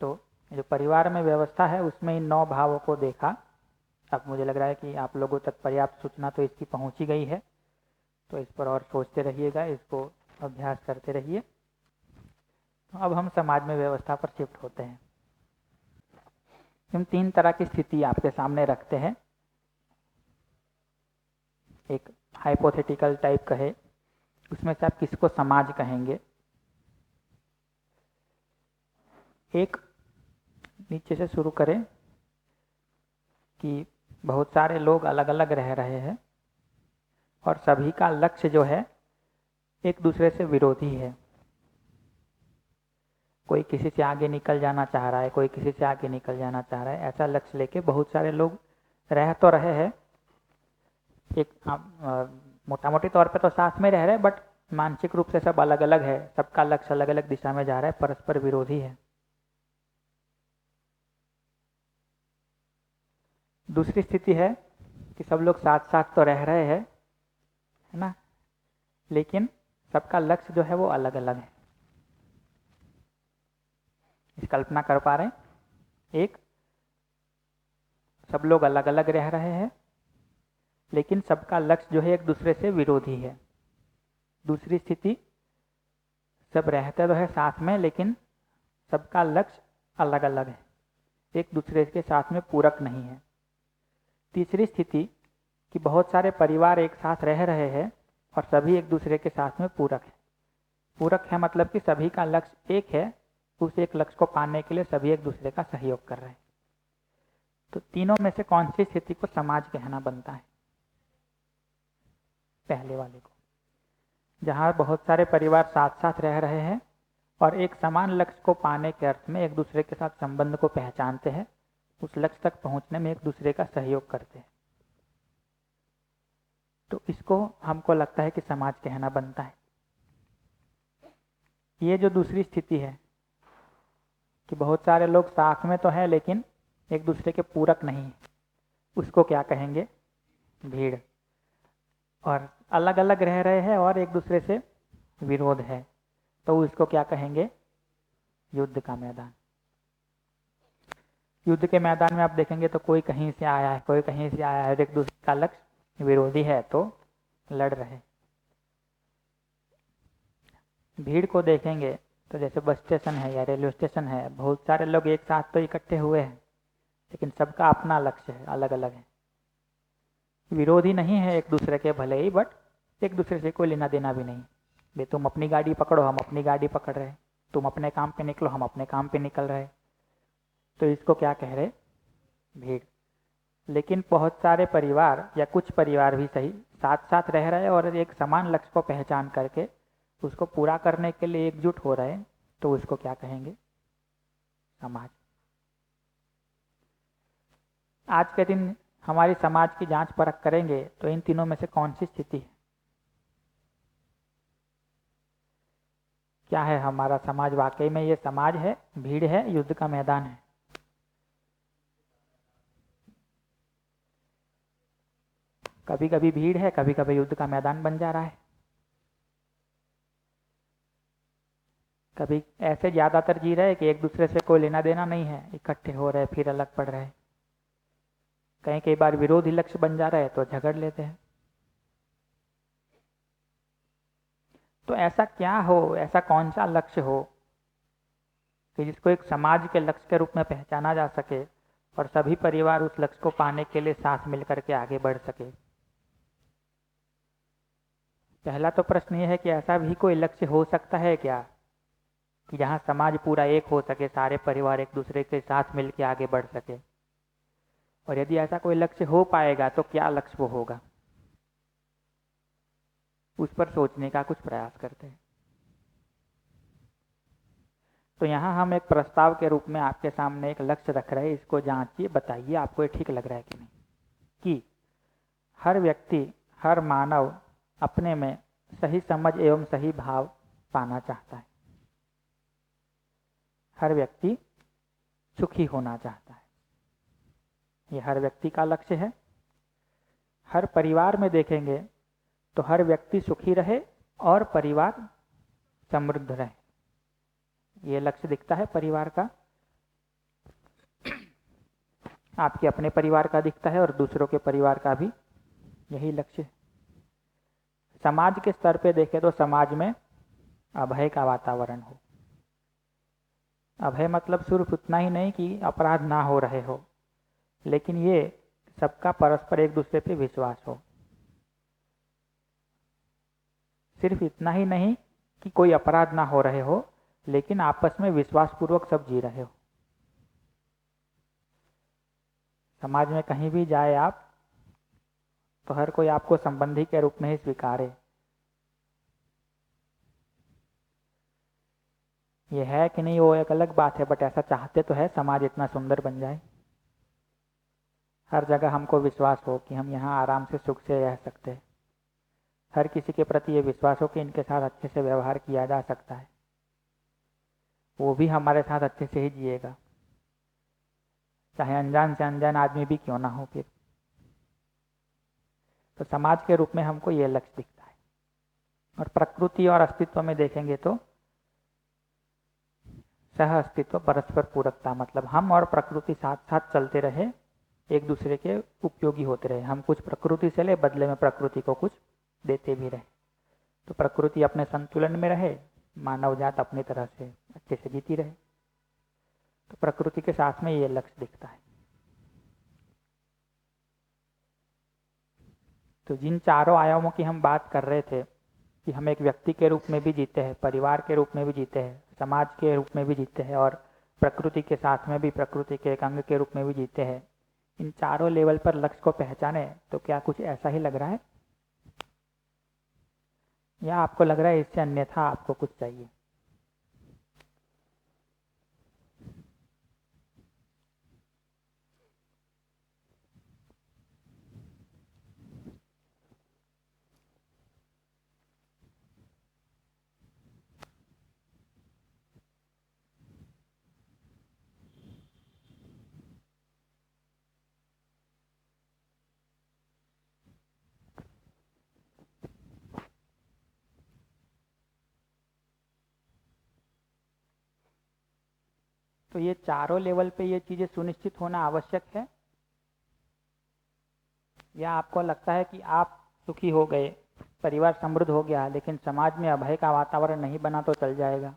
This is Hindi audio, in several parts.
तो जो परिवार में व्यवस्था है उसमें इन 9 भावों को देखा। अब मुझे लग रहा है कि आप लोगों तक पर्याप्त सूचना तो इसकी पहुंच ही गई है, तो इस पर और सोचते रहिएगा, इसको अभ्यास करते रहिए। तो अब हम समाज में व्यवस्था पर शिफ्ट होते हैं। हम 3 तरह की स्थिति आपके सामने रखते हैं। एक हाइपोथेटिकल टाइप कहे, उसमें से आप किसको समाज कहेंगे। एक नीचे से शुरू करें कि बहुत सारे लोग अलग अलग रह रहे हैं और सभी का लक्ष्य जो है एक दूसरे से विरोधी है। कोई किसी से आगे निकल जाना चाह रहा है, कोई किसी से आगे निकल जाना चाह रहा है। ऐसा लक्ष्य लेके बहुत सारे लोग रह तो रहे हैं, एक मोटा मोटी तौर पे तो साथ में रह रहे हैं, बट मानसिक रूप से सब अलग अलग है। सबका लक्ष्य अलग अलग दिशा में जा रहा है, परस्पर विरोधी है। दूसरी स्थिति है कि सब लोग साथ साथ तो रह रहे हैं, है ना, लेकिन सबका लक्ष्य जो है वो अलग अलग है। इस कल्पना कर पा रहे हैं? एक, सब लोग अलग अलग रह रहे हैं लेकिन सबका लक्ष्य जो है एक दूसरे से विरोधी है। दूसरी स्थिति, सब रहते तो है साथ में लेकिन सबका लक्ष्य अलग अलग है, एक दूसरे के साथ में पूरक नहीं है। तीसरी स्थिति कि बहुत सारे परिवार एक साथ रह रहे हैं और सभी एक दूसरे के साथ में पूरक है। पूरक है मतलब कि सभी का लक्ष्य एक है, उस एक लक्ष्य को पाने के लिए सभी एक दूसरे का सहयोग कर रहे हैं। तो तीनों में से कौन सी स्थिति को समाज कहना बनता है? पहले वाले को, जहां बहुत सारे परिवार साथ साथ रह रहे हैं और एक समान लक्ष्य को पाने के अर्थ में एक दूसरे के साथ संबंध को पहचानते हैं, उस लक्ष्य तक पहुंचने में एक दूसरे का सहयोग करते हैं। तो इसको हमको लगता है कि समाज कहना बनता है। ये जो दूसरी स्थिति है कि बहुत सारे लोग साथ में तो है लेकिन एक दूसरे के पूरक नहीं है, उसको क्या कहेंगे? भीड़। और अलग अलग रह रहे हैं और एक दूसरे से विरोध है, तो उसको क्या कहेंगे? युद्ध का मैदान। युद्ध के मैदान में आप देखेंगे तो कोई कहीं से आया है, कोई कहीं से आया है, एक दूसरे का लक्ष्य विरोधी है तो लड़ रहे। भीड़ को देखेंगे तो जैसे बस स्टेशन है या रेलवे स्टेशन है, बहुत सारे लोग एक साथ तो इकट्ठे हुए हैं लेकिन सबका अपना लक्ष्य है, अलग अलग है। विरोधी नहीं है एक दूसरे के भले ही, बट एक दूसरे से कोई लेना देना भी नहीं। भाई तुम अपनी गाड़ी पकड़ो, हम अपनी गाड़ी पकड़ रहे, तुम अपने काम पे निकलो, हम अपने काम पे निकल रहे। तो इसको क्या कह रहे? भीड़। लेकिन बहुत सारे परिवार या कुछ परिवार भी सही साथ साथ रह रहे और एक समान लक्ष्य को पहचान करके उसको पूरा करने के लिए एकजुट हो रहे, तो उसको क्या कहेंगे? समाज। आज के दिन हमारी समाज की जांच परख करेंगे तो इन तीनों में से कौन सी स्थिति है? क्या है हमारा समाज? वाकई में ये समाज है, भीड़ है, युद्ध का मैदान है? कभी कभी भीड़ है, कभी कभी युद्ध का मैदान बन जा रहा है। कभी ऐसे ज्यादातर जी रहे कि एक दूसरे से कोई लेना देना नहीं है, इकट्ठे हो रहे फिर अलग पड़ रहे। कई बार विरोधी लक्ष्य बन जा रहा है तो झगड़ लेते हैं। तो ऐसा क्या हो, ऐसा कौन सा लक्ष्य हो कि जिसको एक समाज के लक्ष्य के रूप में पहचाना जा सके और सभी परिवार उस लक्ष्य को पाने के लिए साथ मिलकर के आगे बढ़ सके? पहला तो प्रश्न ये है कि ऐसा भी कोई लक्ष्य हो सकता है क्या कि जहां समाज पूरा एक हो सके, सारे परिवार एक दूसरे के साथ मिलकर आगे बढ़ सके? और यदि ऐसा कोई लक्ष्य हो पाएगा तो क्या लक्ष्य वो होगा? उस पर सोचने का कुछ प्रयास करते हैं। तो यहाँ हम एक प्रस्ताव के रूप में आपके सामने एक लक्ष्य रख रहे हैं, इसको जांचिए, बताइए आपको ये ठीक लग रहा है कि नहीं। कि हर व्यक्ति, हर मानव अपने में सही समझ एवं सही भाव पाना चाहता है। हर व्यक्ति सुखी होना चाहता है, ये हर व्यक्ति का लक्ष्य है। हर परिवार में देखेंगे तो हर व्यक्ति सुखी रहे और परिवार समृद्ध रहे, ये लक्ष्य दिखता है परिवार का। आपके अपने परिवार का दिखता है और दूसरों के परिवार का भी यही लक्ष्य है। समाज के स्तर पे देखें तो समाज में अभय का वातावरण हो। अभय मतलब सिर्फ उतना ही नहीं कि अपराध ना हो रहे हो, लेकिन ये सबका परस्पर एक दूसरे पे विश्वास हो। सिर्फ इतना ही नहीं कि कोई अपराध ना हो रहे हो, लेकिन आपस में विश्वास पूर्वक सब जी रहे हो। समाज में कहीं भी जाए आप तो हर कोई आपको संबंधी के रूप में ही स्वीकारे। ये है कि नहीं वो एक अलग बात है, बट ऐसा चाहते तो है समाज इतना सुंदर बन जाए, हर जगह हमको विश्वास हो कि हम यहाँ आराम से सुख से रह सकते हैं। हर किसी के प्रति ये विश्वास हो कि इनके साथ अच्छे से व्यवहार किया जा सकता है, वो भी हमारे साथ अच्छे से ही जिएगा, चाहे अनजान से अनजान आदमी भी क्यों ना हो। फिर तो समाज के रूप में हमको ये लक्ष्य दिखता है। और प्रकृति और अस्तित्व में देखेंगे तो सह अस्तित्व, परस्पर पूरकता, मतलब हम और प्रकृति साथ साथ चलते रहे, एक दूसरे के उपयोगी होते रहे। हम कुछ प्रकृति से ले, बदले में प्रकृति को कुछ देते भी रहे, तो प्रकृति अपने संतुलन में रहे, मानव जात अपनी तरह से अच्छे से जीती रहे। तो प्रकृति के साथ में ये लक्ष्य दिखता है। तो जिन चारों आयामों की हम बात कर रहे थे कि हम एक व्यक्ति के रूप में भी जीते हैं, परिवार के रूप में भी जीते हैं, समाज के रूप में भी जीते हैं, और प्रकृति के साथ में भी प्रकृति के एक अंग के रूप में भी जीते हैं, इन चारों लेवल पर लक्ष्य को पहचाने तो क्या कुछ ऐसा ही लग रहा है, या आपको लग रहा है इससे अन्यथा आपको कुछ चाहिए? तो ये चारों लेवल पे ये चीजें सुनिश्चित होना आवश्यक है, या आपको लगता है कि आप सुखी हो गए, परिवार समृद्ध हो गया, लेकिन समाज में अभय का वातावरण नहीं बना तो चल जाएगा?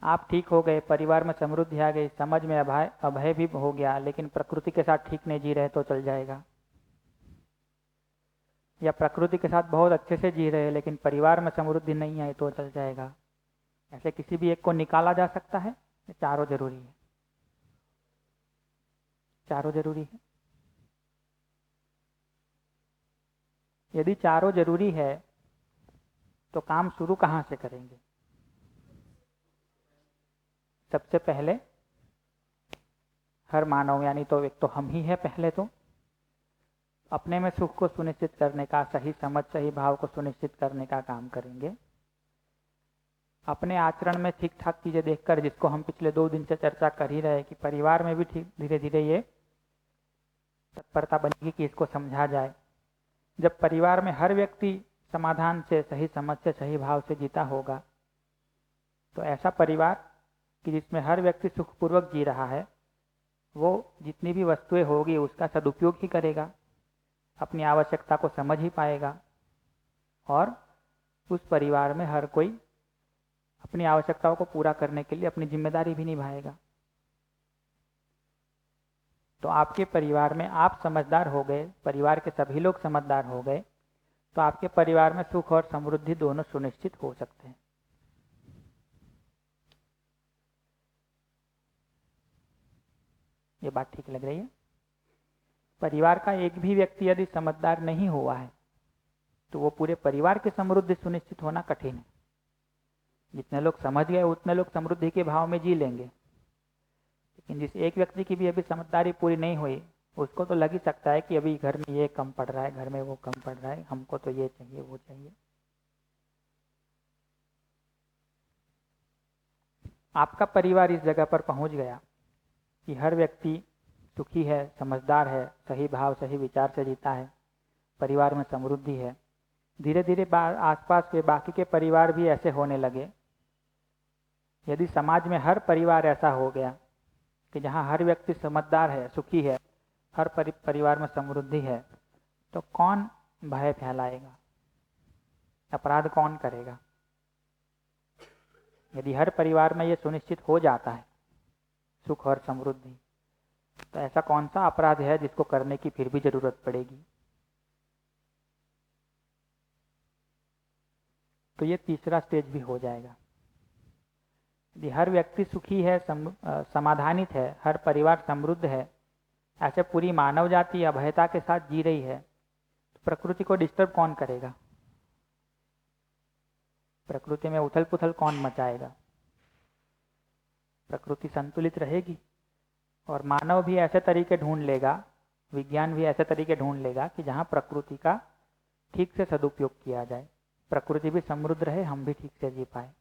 आप ठीक हो गए, परिवार में समृद्धि आ गई, समाज में अभय अभय भी हो गया, लेकिन प्रकृति के साथ ठीक नहीं जी रहे तो चल जाएगा? या प्रकृति के साथ बहुत अच्छे से जी रहे लेकिन परिवार में समृद्धि नहीं आई तो चल जाएगा? ऐसे किसी भी एक को निकाला जा सकता है? चारों जरूरी है, चारों जरूरी है। यदि चारों जरूरी है तो काम शुरू कहाँ से करेंगे? सबसे पहले हर मानव, यानी तो एक तो हम ही है, पहले तो अपने में सुख को सुनिश्चित करने का, सही समझ सही भाव को सुनिश्चित करने का काम करेंगे। अपने आचरण में ठीक ठाक चीजें देखकर, जिसको हम पिछले 2 दिन से चर्चा कर ही रहे कि परिवार में भी ठीक धीरे धीरे ये तत्परता बनेगी कि इसको समझा जाए। जब परिवार में हर व्यक्ति समाधान से, सही समझ से, सही भाव से जीता होगा, तो ऐसा परिवार कि जिसमें हर व्यक्ति सुखपूर्वक जी रहा है, वो जितनी भी वस्तुएं होगी उसका सदुपयोग ही करेगा, अपनी आवश्यकता को समझ ही पाएगा, और उस परिवार में हर कोई अपनी आवश्यकताओं को पूरा करने के लिए अपनी जिम्मेदारी भी निभाएगा। तो आपके परिवार में आप समझदार हो गए, परिवार के सभी लोग समझदार हो गए, तो आपके परिवार में सुख और समृद्धि दोनों सुनिश्चित हो सकते हैं। ये बात ठीक लग रही है? परिवार का एक भी व्यक्ति यदि समझदार नहीं हुआ है तो वो पूरे परिवार की समृद्धि सुनिश्चित होना कठिन है। जितने लोग समझ गए उतने लोग समृद्धि के भाव में जी लेंगे, लेकिन जिस एक व्यक्ति की भी अभी समझदारी पूरी नहीं हुई, उसको तो लग ही सकता है कि अभी घर में ये कम पड़ रहा है, घर में वो कम पड़ रहा है, हमको तो ये चाहिए वो चाहिए। आपका परिवार इस जगह पर पहुंच गया कि हर व्यक्ति सुखी है, समझदार है, सही भाव सही विचार से जीता है, परिवार में समृद्धि है। धीरे धीरे आसपास के बाकी के परिवार भी ऐसे होने लगे यदि समाज में हर परिवार ऐसा हो गया कि जहाँ हर व्यक्ति समझदार है, सुखी है, हर परिवार में समृद्धि है, तो कौन भय फैलाएगा, अपराध कौन करेगा? यदि हर परिवार में ये सुनिश्चित हो जाता है सुख और समृद्धि, तो ऐसा कौन सा अपराध है जिसको करने की फिर भी जरूरत पड़ेगी? तो ये तीसरा स्टेज भी हो जाएगा। यदि हर व्यक्ति सुखी है, समाधानित है, हर परिवार समृद्ध है, ऐसे पूरी मानव जाति अभयता के साथ जी रही है, तो प्रकृति को डिस्टर्ब कौन करेगा? प्रकृति में उथल पुथल कौन मचाएगा? प्रकृति संतुलित रहेगी और मानव भी ऐसे तरीके ढूंढ लेगा, विज्ञान भी ऐसे तरीके ढूंढ लेगा कि जहां प्रकृति का ठीक से सदुपयोग किया जाए, प्रकृति भी समृद्ध रहे, हम भी ठीक से जी पाए।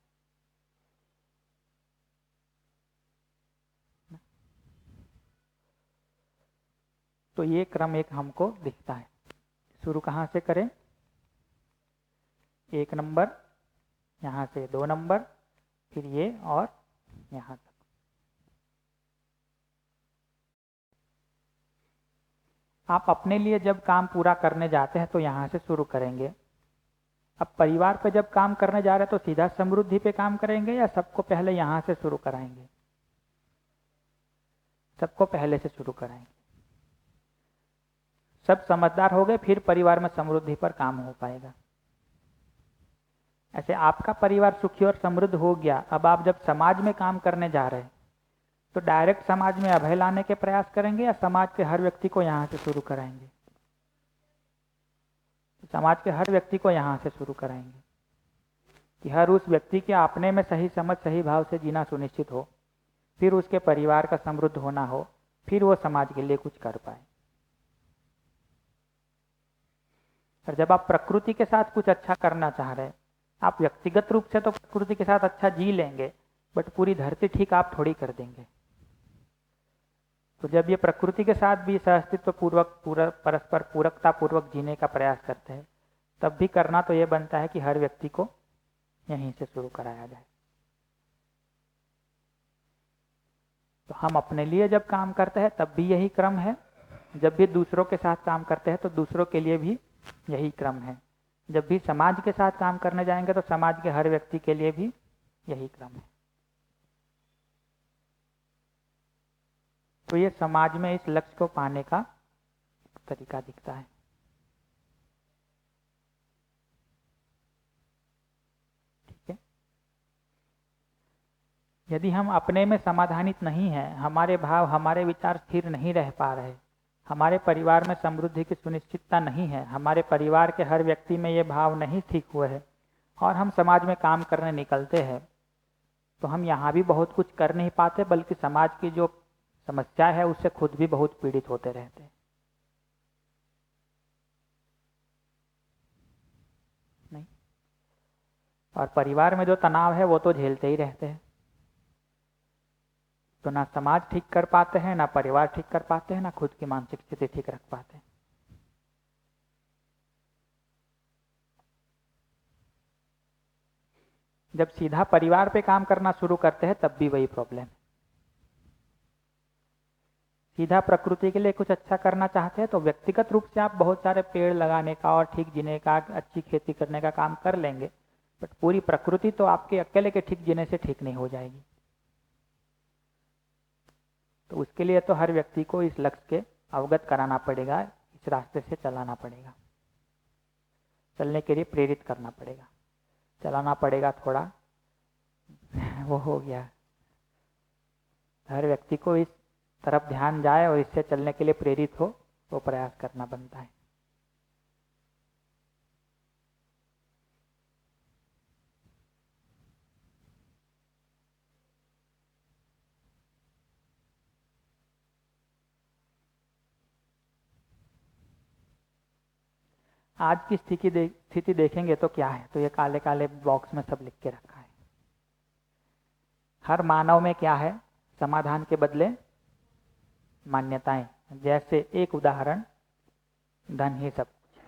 तो ये क्रम एक हमको दिखता है। शुरू कहाँ से करें? 1 नंबर, यहाँ से 2 नंबर, फिर ये और यहाँ तक। आप अपने लिए जब काम पूरा करने जाते हैं तो यहाँ से शुरू करेंगे। अब परिवार पे जब काम करने जा रहे हैं तो सीधा समृद्धि पे काम करेंगे या सबको पहले यहाँ से शुरू कराएंगे? सबको पहले से शुरू कराएंगे। सब समझदार हो गए, फिर परिवार में समृद्धि पर काम हो पाएगा। ऐसे आपका परिवार सुखी और समृद्ध हो गया, अब आप जब समाज में काम करने जा रहे हैं तो डायरेक्ट समाज में अभय लाने के प्रयास करेंगे या समाज के हर व्यक्ति को यहाँ से शुरू कराएंगे? तो समाज के हर व्यक्ति को यहाँ से शुरू कराएंगे कि हर उस व्यक्ति के अपने में सही समझ, सही भाव से जीना सुनिश्चित हो, फिर उसके परिवार का समृद्ध होना हो, फिर वो समाज के लिए कुछ कर पाए। और जब आप प्रकृति के साथ कुछ अच्छा करना चाह रहे हैं, आप व्यक्तिगत रूप से तो प्रकृति के साथ अच्छा जी लेंगे, बट पूरी धरती ठीक आप थोड़ी कर देंगे। तो जब ये प्रकृति के साथ भी सहअस्तित्व पूर्वक परस्पर पूरकता पूर्वक जीने का प्रयास करते हैं, तब भी करना तो ये बनता है कि हर व्यक्ति को यहीं से शुरू कराया जाए। तो हम अपने लिए जब काम करते हैं तब भी यही क्रम है, जब भी दूसरों के साथ काम करते हैं तो दूसरों के लिए भी यही क्रम है, जब भी समाज के साथ काम करने जाएंगे तो समाज के हर व्यक्ति के लिए भी यही क्रम है। तो ये समाज में इस लक्ष्य को पाने का तरीका दिखता है। ठीक है। यदि हम अपने में समाधानित नहीं है, हमारे भाव, हमारे विचार स्थिर नहीं रह पा रहे, हमारे परिवार में समृद्धि की सुनिश्चितता नहीं है, हमारे परिवार के हर व्यक्ति में ये भाव नहीं ठीक हुए हैं और हम समाज में काम करने निकलते हैं, तो हम यहाँ भी बहुत कुछ कर नहीं पाते, बल्कि समाज की जो समस्या है उससे खुद भी बहुत पीड़ित होते रहते हैं। नहीं, और परिवार में जो तनाव है वो तो झेलते ही रहते हैं। तो ना समाज ठीक कर पाते हैं, ना परिवार ठीक कर पाते हैं, ना खुद की मानसिक स्थिति ठीक रख पाते हैं। जब सीधा परिवार पे काम करना शुरू करते हैं तब भी वही प्रॉब्लम है। सीधा प्रकृति के लिए कुछ अच्छा करना चाहते हैं तो व्यक्तिगत रूप से आप बहुत सारे पेड़ लगाने का और ठीक जीने का, अच्छी खेती करने का काम कर लेंगे, बट पूरी प्रकृति तो आपके अकेले के ठीक जीने से ठीक नहीं हो जाएगी। तो उसके लिए तो हर व्यक्ति को इस लक्ष्य के अवगत कराना पड़ेगा, इस रास्ते से चलाना पड़ेगा, चलने के लिए प्रेरित करना पड़ेगा, चलाना पड़ेगा थोड़ा वो हो गया। हर व्यक्ति को इस तरफ ध्यान जाए और इससे चलने के लिए प्रेरित हो, वो प्रयास करना बनता है। आज की स्थिति देखेंगे तो क्या है, तो ये काले काले बॉक्स में सब लिख के रखा है। हर मानव में क्या है? समाधान के बदले मान्यताएं। जैसे एक उदाहरण, धन ही सब कुछ।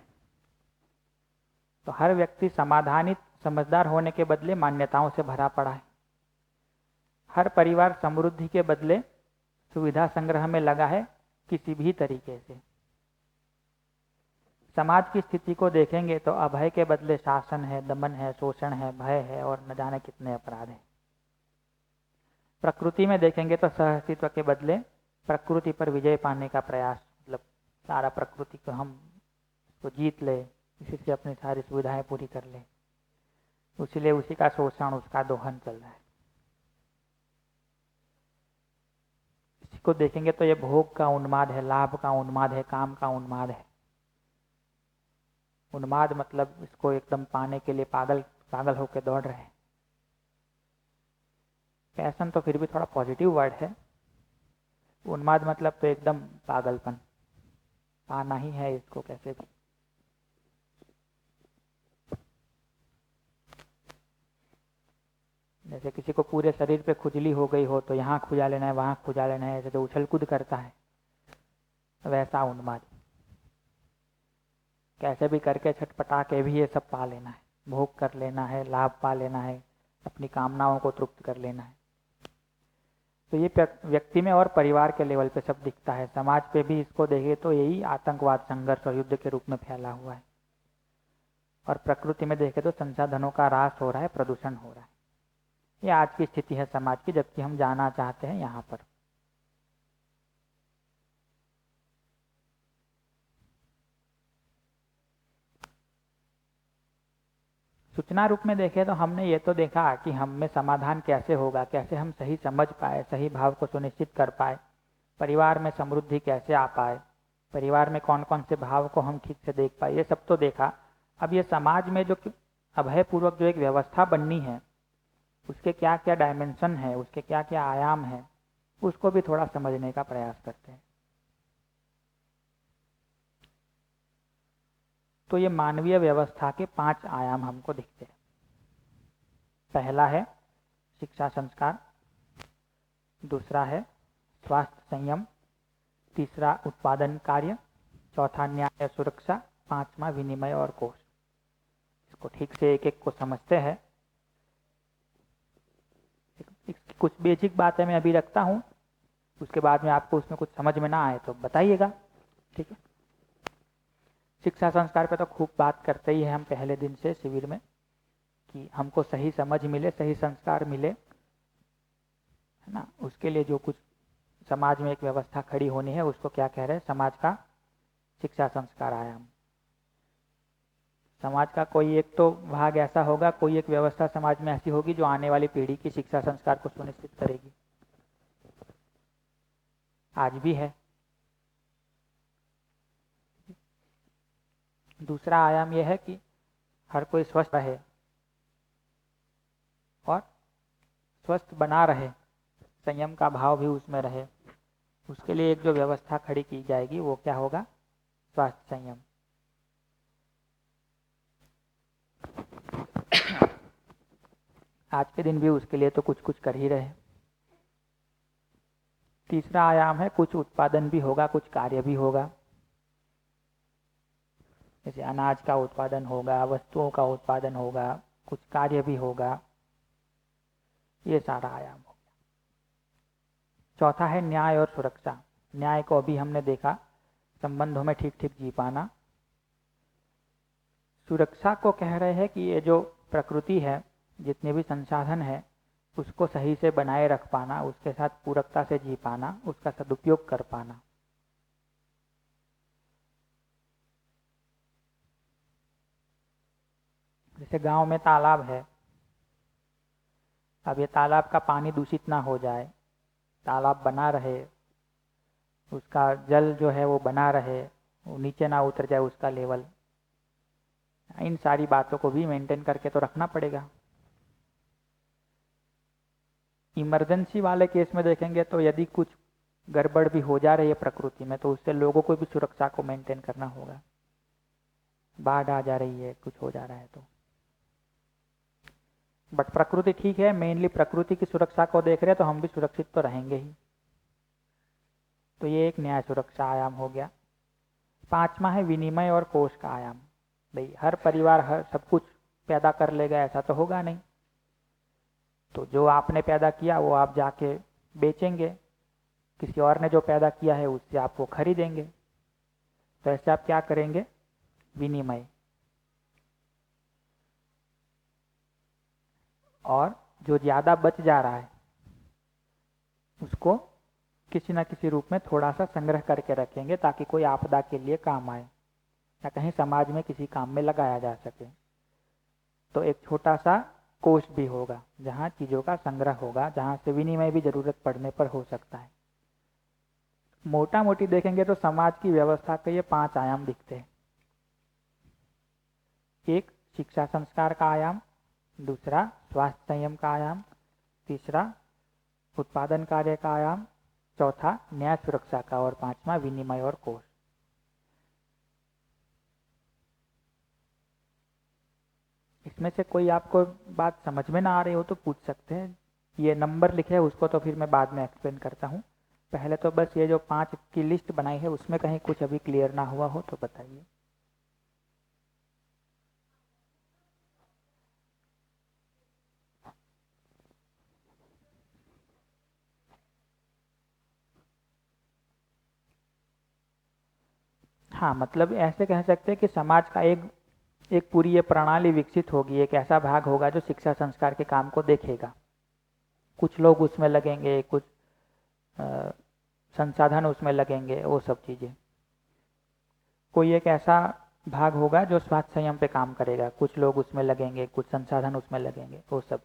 तो हर व्यक्ति समाधानित, समझदार होने के बदले मान्यताओं से भरा पड़ा है। हर परिवार समृद्धि के बदले सुविधा संग्रह में लगा है किसी भी तरीके से। समाज की स्थिति को देखेंगे तो अभय के बदले शासन है, दमन है, शोषण है, भय है और न जाने कितने अपराध हैं। प्रकृति में देखेंगे तो सहअस्तित्व के बदले प्रकृति पर विजय पाने का प्रयास, मतलब सारा प्रकृति को हम उसको जीत ले, इसी से अपनी सारी सुविधाएं पूरी कर ले, इसीलिए उसी का शोषण, उसका दोहन चल रहा है। इसी को देखेंगे तो ये भोग का उन्माद है, लाभ का उन्माद है, काम का उन्माद है। उन्माद मतलब इसको एकदम पाने के लिए पागल पागल होकर दौड़ रहे हैं। पैशन तो फिर भी थोड़ा पॉजिटिव वर्ड है, उन्माद मतलब तो एकदम पागलपन, पाना ही है इसको कैसे भी। जैसे किसी को पूरे शरीर पे खुजली हो गई हो तो यहाँ खुजा लेना है, वहां खुजा लेना है, जैसे उछल कूद करता है, वैसा उन्माद। कैसे भी करके छटपटा के भी ये सब पा लेना है, भोग कर लेना है, लाभ पा लेना है, अपनी कामनाओं को तृप्त कर लेना है। तो ये व्यक्ति में और परिवार के लेवल पे सब दिखता है। समाज पे भी इसको देखे तो यही आतंकवाद, संघर्ष और युद्ध के रूप में फैला हुआ है। और प्रकृति में देखे तो संसाधनों का ह्रास हो रहा है, प्रदूषण हो रहा है। ये आज की स्थिति है समाज की, जबकि हम जाना चाहते हैं यहाँ पर। सूचना रूप में देखें तो हमने ये तो देखा कि हम में समाधान कैसे होगा, कैसे हम सही समझ पाए, सही भाव को सुनिश्चित कर पाए, परिवार में समृद्धि कैसे आ पाए, परिवार में कौन कौन से भाव को हम ठीक से देख पाए, ये सब तो देखा। अब ये समाज में जो अभयपूर्वक जो एक व्यवस्था बननी है, उसके क्या क्या डायमेंशन है, उसके क्या क्या आयाम है, उसको भी थोड़ा समझने का प्रयास करते हैं। तो ये मानवीय व्यवस्था के 5 आयाम हमको दिखते हैं। पहला है शिक्षा संस्कार, दूसरा है स्वास्थ्य संयम, तीसरा उत्पादन कार्य, चौथा न्याय सुरक्षा, पांचवा विनिमय और कोष। इसको ठीक से एक एक को समझते हैं। कुछ बेसिक बातें मैं अभी रखता हूँ, उसके बाद में आपको उसमें कुछ समझ में ना आए तो बताइएगा, ठीक है। शिक्षा संस्कार पे तो खूब बात करते ही है हम पहले दिन से शिविर में, कि हमको सही समझ मिले, सही संस्कार मिले, है ना। उसके लिए जो कुछ समाज में एक व्यवस्था खड़ी होनी है, उसको क्या कह रहे हैं, समाज का शिक्षा संस्कार आयाम। समाज का कोई एक तो भाग ऐसा होगा, कोई एक व्यवस्था समाज में ऐसी होगी जो आने वाली पीढ़ी की शिक्षा संस्कार को सुनिश्चित करेगी। आज भी है। दूसरा आयाम यह है कि हर कोई स्वस्थ रहे और स्वस्थ बना रहे, संयम का भाव भी उसमें रहे। उसके लिए एक जो व्यवस्था खड़ी की जाएगी वो क्या होगा, स्वास्थ्य संयम। आज के दिन भी उसके लिए तो कुछ कुछ कर ही रहे। तीसरा आयाम है कुछ उत्पादन भी होगा, कुछ कार्य भी होगा। जैसे अनाज का उत्पादन होगा, वस्तुओं का उत्पादन होगा, कुछ कार्य भी होगा, ये सारा आयाम हो गया। चौथा है न्याय और सुरक्षा। न्याय को अभी हमने देखा, संबंधों में ठीक ठीक जी पाना। सुरक्षा को कह रहे हैं कि ये जो प्रकृति है, जितने भी संसाधन है, उसको सही से बनाए रख पाना, उसके साथ पूरकता से जी पाना, उसका सदुपयोग कर पाना। जैसे गांव में तालाब है, अब ये तालाब का पानी दूषित ना हो जाए, तालाब बना रहे, उसका जल जो है वो बना रहे, वो नीचे ना उतर जाए उसका लेवल, इन सारी बातों को भी मेंटेन करके तो रखना पड़ेगा। इमरजेंसी वाले केस में देखेंगे तो यदि कुछ गड़बड़ भी हो जा रही है प्रकृति में, तो उससे लोगों को भी सुरक्षा को मेंटेन करना होगा। बाढ़ आ जा रही है, कुछ हो जा रहा है तो, बट प्रकृति ठीक है, मेनली प्रकृति की सुरक्षा को देख रहे हैं तो हम भी सुरक्षित तो रहेंगे ही। तो ये एक न्याय सुरक्षा आयाम हो गया। पांचवा है विनिमय और कोष का आयाम। भाई हर परिवार हर सब कुछ पैदा कर लेगा ऐसा तो होगा नहीं। तो जो आपने पैदा किया वो आप जाके बेचेंगे, किसी और ने जो पैदा किया है उससे आप वो खरीदेंगे। तो ऐसे आप क्या करेंगे? विनिमय। और जो ज़्यादा बच जा रहा है उसको किसी न किसी रूप में थोड़ा सा संग्रह करके रखेंगे ताकि कोई आपदा के लिए काम आए या कहीं समाज में किसी काम में लगाया जा सके। तो एक छोटा सा कोष भी होगा जहाँ चीज़ों का संग्रह होगा, जहाँ से विनिमय भी जरूरत पड़ने पर हो सकता है। मोटा मोटी देखेंगे तो समाज की व्यवस्था के ये 5 आयाम दिखते हैं। एक शिक्षा संस्कार का आयाम, दूसरा स्वास्थ्य संयम का आयाम, तीसरा उत्पादन कार्य का आयाम, चौथा न्याय सुरक्षा का और पांचवा विनिमय और कोष। इसमें से कोई आपको बात समझ में ना आ रही हो तो पूछ सकते हैं। ये नंबर लिखे हैं उसको तो फिर मैं बाद में एक्सप्लेन करता हूँ। पहले तो बस ये जो 5 की लिस्ट बनाई है उसमें कहीं कुछ अभी क्लियर ना हुआ हो तो बताइए। हाँ, मतलब ऐसे कह सकते हैं कि समाज का एक पूरी ये प्रणाली विकसित होगी, एक ऐसा भाग होगा जो शिक्षा संस्कार के काम को देखेगा। कुछ लोग उसमें लगेंगे, कुछ संसाधन उसमें लगेंगे, वो सब चीज़ें। कोई एक ऐसा भाग होगा जो स्वास्थ्य संयम पे काम करेगा, कुछ लोग उसमें लगेंगे, कुछ संसाधन उसमें लगेंगे, वो सब।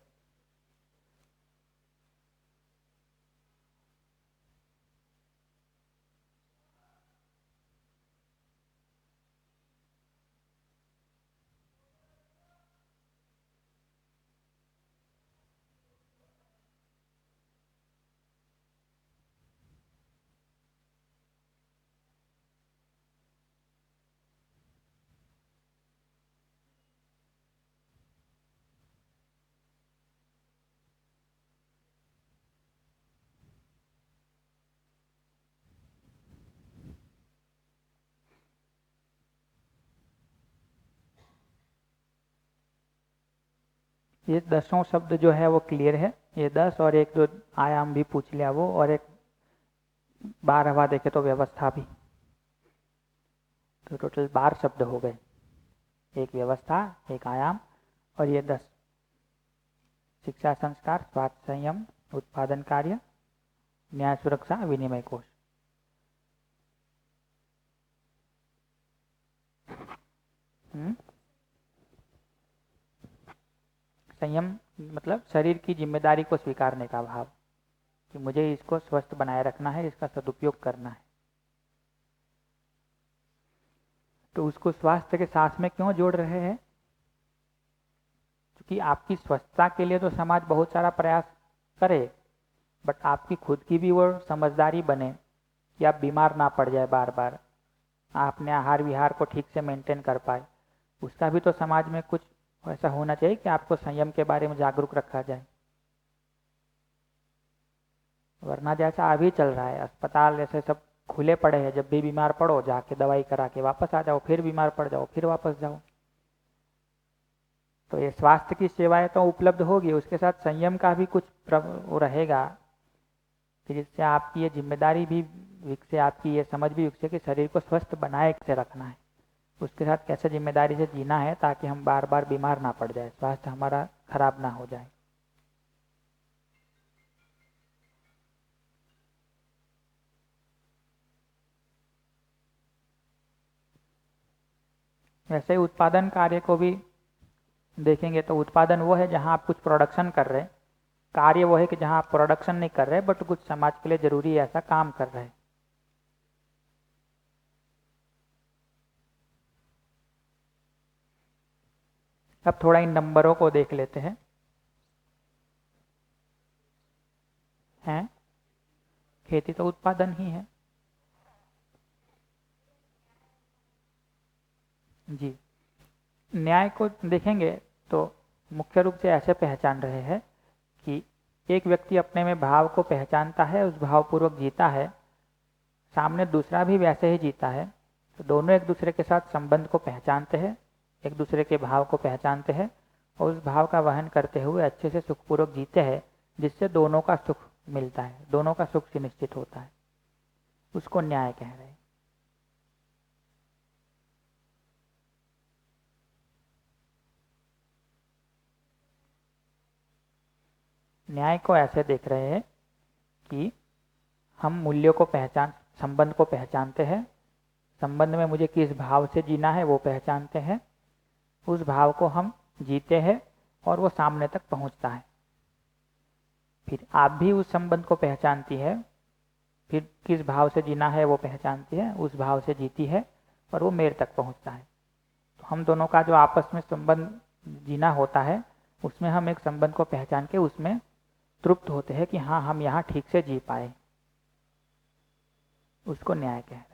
ये 10 शब्द जो है वो क्लियर है, ये 10 और एक जो आयाम भी पूछ लिया वो, और एक 12वां देखे तो व्यवस्था भी, तो टोटल 12 शब्द हो गए। एक व्यवस्था, एक आयाम और ये 10। शिक्षा संस्कार, स्वास्थ्य संयम, उत्पादन कार्य, न्याय सुरक्षा, विनिमय कोष। संयम मतलब शरीर की जिम्मेदारी को स्वीकारने का भाव कि मुझे इसको स्वस्थ बनाए रखना है, इसका सदुपयोग करना है। तो उसको स्वास्थ्य के साथ में क्यों जोड़ रहे हैं? क्योंकि आपकी स्वस्थता के लिए तो समाज बहुत सारा प्रयास करे, बट आपकी खुद की भी वो समझदारी बने कि आप बीमार ना पड़ जाए बार बार, आपने आहार विहार को ठीक से मेंटेन कर पाए, उसका भी तो समाज में कुछ ऐसा होना चाहिए कि आपको संयम के बारे में जागरूक रखा जाए। वरना जैसा अभी चल रहा है, अस्पताल ऐसे सब खुले पड़े हैं, जब भी बीमार पड़ो जाके दवाई करा के वापस आ जाओ, फिर बीमार पड़ जाओ फिर वापस जाओ। तो ये स्वास्थ्य की सेवाएं तो उपलब्ध होगी, उसके साथ संयम का भी कुछ वो रहेगा कि जिससे आपकी ये जिम्मेदारी भी विकसे, आपकी ये समझ भी विकसे कि शरीर को स्वस्थ बनाए कैसे रखना है, उसके साथ कैसे जिम्मेदारी से जीना है ताकि हम बार बार बीमार ना पड़ जाए, स्वास्थ्य हमारा खराब ना हो जाए। वैसे ही उत्पादन कार्य को भी देखेंगे तो उत्पादन वो है जहां आप कुछ प्रोडक्शन कर रहे हैं, कार्य वो है कि जहां आप प्रोडक्शन नहीं कर रहे बट कुछ समाज के लिए जरूरी ऐसा काम कर रहे हैं। अब थोड़ा इन नंबरों को देख लेते हैं। खेती तो उत्पादन ही है जी। न्याय को देखेंगे तो मुख्य रूप से ऐसे पहचान रहे हैं कि एक व्यक्ति अपने में भाव को पहचानता है, उस भावपूर्वक जीता है, सामने दूसरा भी वैसे ही जीता है, तो दोनों एक दूसरे के साथ संबंध को पहचानते हैं, एक दूसरे के भाव को पहचानते हैं और उस भाव का वहन करते हुए अच्छे से सुखपूर्वक जीते हैं, जिससे दोनों का सुख मिलता है, दोनों का सुख सुनिश्चित होता है, उसको न्याय कह रहे हैं। न्याय को ऐसे देख रहे हैं कि हम मूल्यों को संबंध को पहचानते हैं, संबंध में मुझे किस भाव से जीना है वो पहचानते हैं, उस भाव को हम जीते हैं और वो सामने तक पहुंचता है। फिर आप भी उस संबंध को पहचानती है, फिर किस भाव से जीना है वो पहचानती है, उस भाव से जीती है और वो मेरे तक पहुंचता है। तो हम दोनों का जो आपस में संबंध जीना होता है, उसमें हम एक संबंध को पहचान के उसमें तृप्त होते हैं कि हाँ, हम यहाँ ठीक से जी पाए, उसको न्याय कह रहे हैं।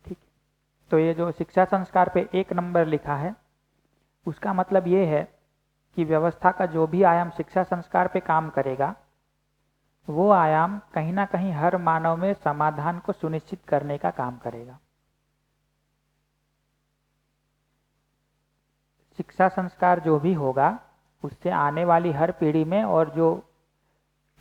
ठीक, तो ये जो शिक्षा संस्कार पे 1 नंबर लिखा है, उसका मतलब ये है कि व्यवस्था का जो भी आयाम शिक्षा संस्कार पे काम करेगा, वो आयाम कहीं ना कहीं हर मानव में समाधान को सुनिश्चित करने का काम करेगा। शिक्षा संस्कार जो भी होगा, उससे आने वाली हर पीढ़ी में, और जो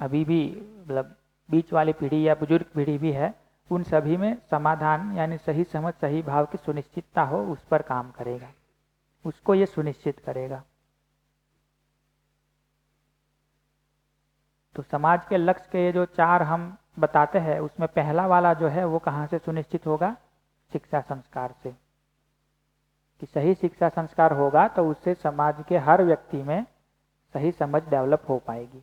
अभी भी मतलब बीच वाली पीढ़ी या बुजुर्ग पीढ़ी भी है, उन सभी में समाधान यानी सही समझ, सही भाव की सुनिश्चितता हो, उस पर काम करेगा, उसको ये सुनिश्चित करेगा। तो समाज के लक्ष्य के ये जो 4 हम बताते हैं, उसमें पहला वाला जो है वो कहाँ से सुनिश्चित होगा? शिक्षा संस्कार से। कि सही शिक्षा संस्कार होगा तो उससे समाज के हर व्यक्ति में सही समझ डेवलप हो पाएगी,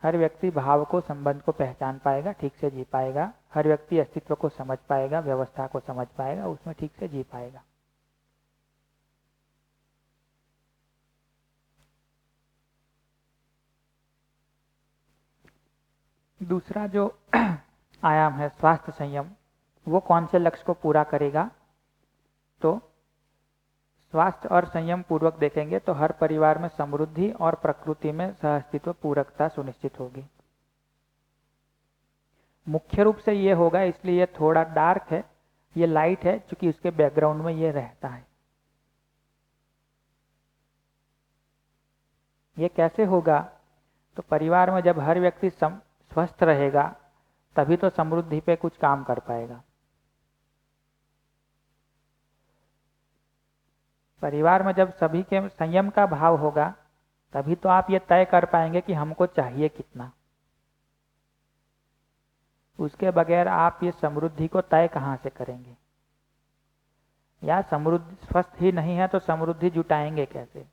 हर व्यक्ति भाव को, संबंध को पहचान पाएगा, ठीक से जी पाएगा, हर व्यक्ति अस्तित्व को समझ पाएगा, व्यवस्था को समझ पाएगा, उसमें ठीक से जी पाएगा। दूसरा जो आयाम है स्वास्थ्य संयम, वो कौन से लक्ष्य को पूरा करेगा? तो स्वास्थ्य और संयम पूर्वक देखेंगे तो हर परिवार में समृद्धि और प्रकृति में सहअस्तित्व पूरकता सुनिश्चित होगी। मुख्य रूप से ये होगा, इसलिए ये थोड़ा डार्क है, ये लाइट है क्योंकि उसके बैकग्राउंड में ये रहता है। ये कैसे होगा? तो परिवार में जब हर व्यक्ति स्वस्थ रहेगा, तभी तो समृद्धि पे कुछ काम कर पाएगा। परिवार में जब सभी के संयम का भाव होगा, तभी तो आप ये तय कर पाएंगे कि हमको चाहिए कितना। उसके बगैर आप ये समृद्धि को तय कहाँ से करेंगे? या समृद्धि स्वस्थ ही नहीं है तो समृद्धि जुटाएंगे कैसे?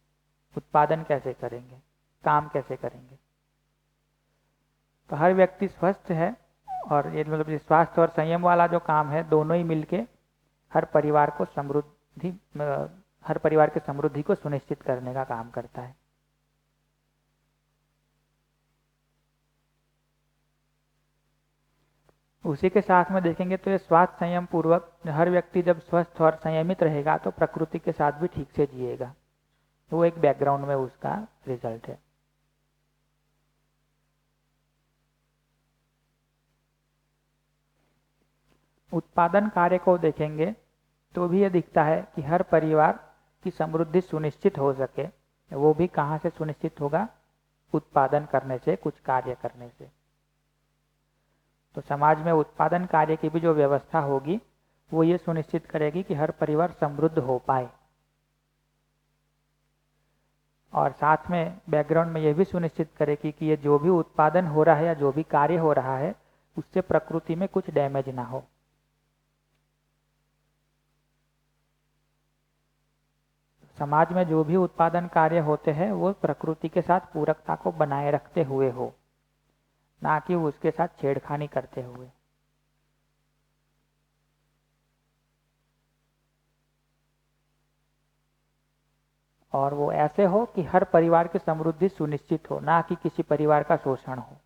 उत्पादन कैसे करेंगे? काम कैसे करेंगे? तो हर व्यक्ति स्वस्थ है, और ये मतलब स्वास्थ्य और संयम वाला जो काम है, दोनों ही मिलके हर परिवार को समृद्धि, हर परिवार की समृद्धि को सुनिश्चित करने का काम करता है। उसी के साथ में देखेंगे तो ये स्वास्थ्य संयम पूर्वक हर व्यक्ति जब स्वस्थ और संयमित रहेगा तो प्रकृति के साथ भी ठीक से जिएगा। वो एक बैकग्राउंड में उसका रिजल्ट है। उत्पादन कार्य को देखेंगे तो भी ये दिखता है कि हर परिवार की समृद्धि सुनिश्चित हो सके, वो भी कहाँ से सुनिश्चित होगा? उत्पादन करने से, कुछ कार्य करने से। तो समाज में उत्पादन कार्य की भी जो व्यवस्था होगी, वो ये सुनिश्चित करेगी कि हर परिवार समृद्ध हो पाए, और साथ में बैकग्राउंड में ये भी सुनिश्चित करेगी कि ये जो भी उत्पादन हो रहा है या जो भी कार्य हो रहा है, उससे प्रकृति में कुछ डैमेज ना हो। समाज में जो भी उत्पादन कार्य होते हैं वो प्रकृति के साथ पूरकता को बनाए रखते हुए हो, ना कि उसके साथ छेड़खानी करते हुए। और वो ऐसे हो कि हर परिवार की समृद्धि सुनिश्चित हो, ना कि किसी परिवार का शोषण हो।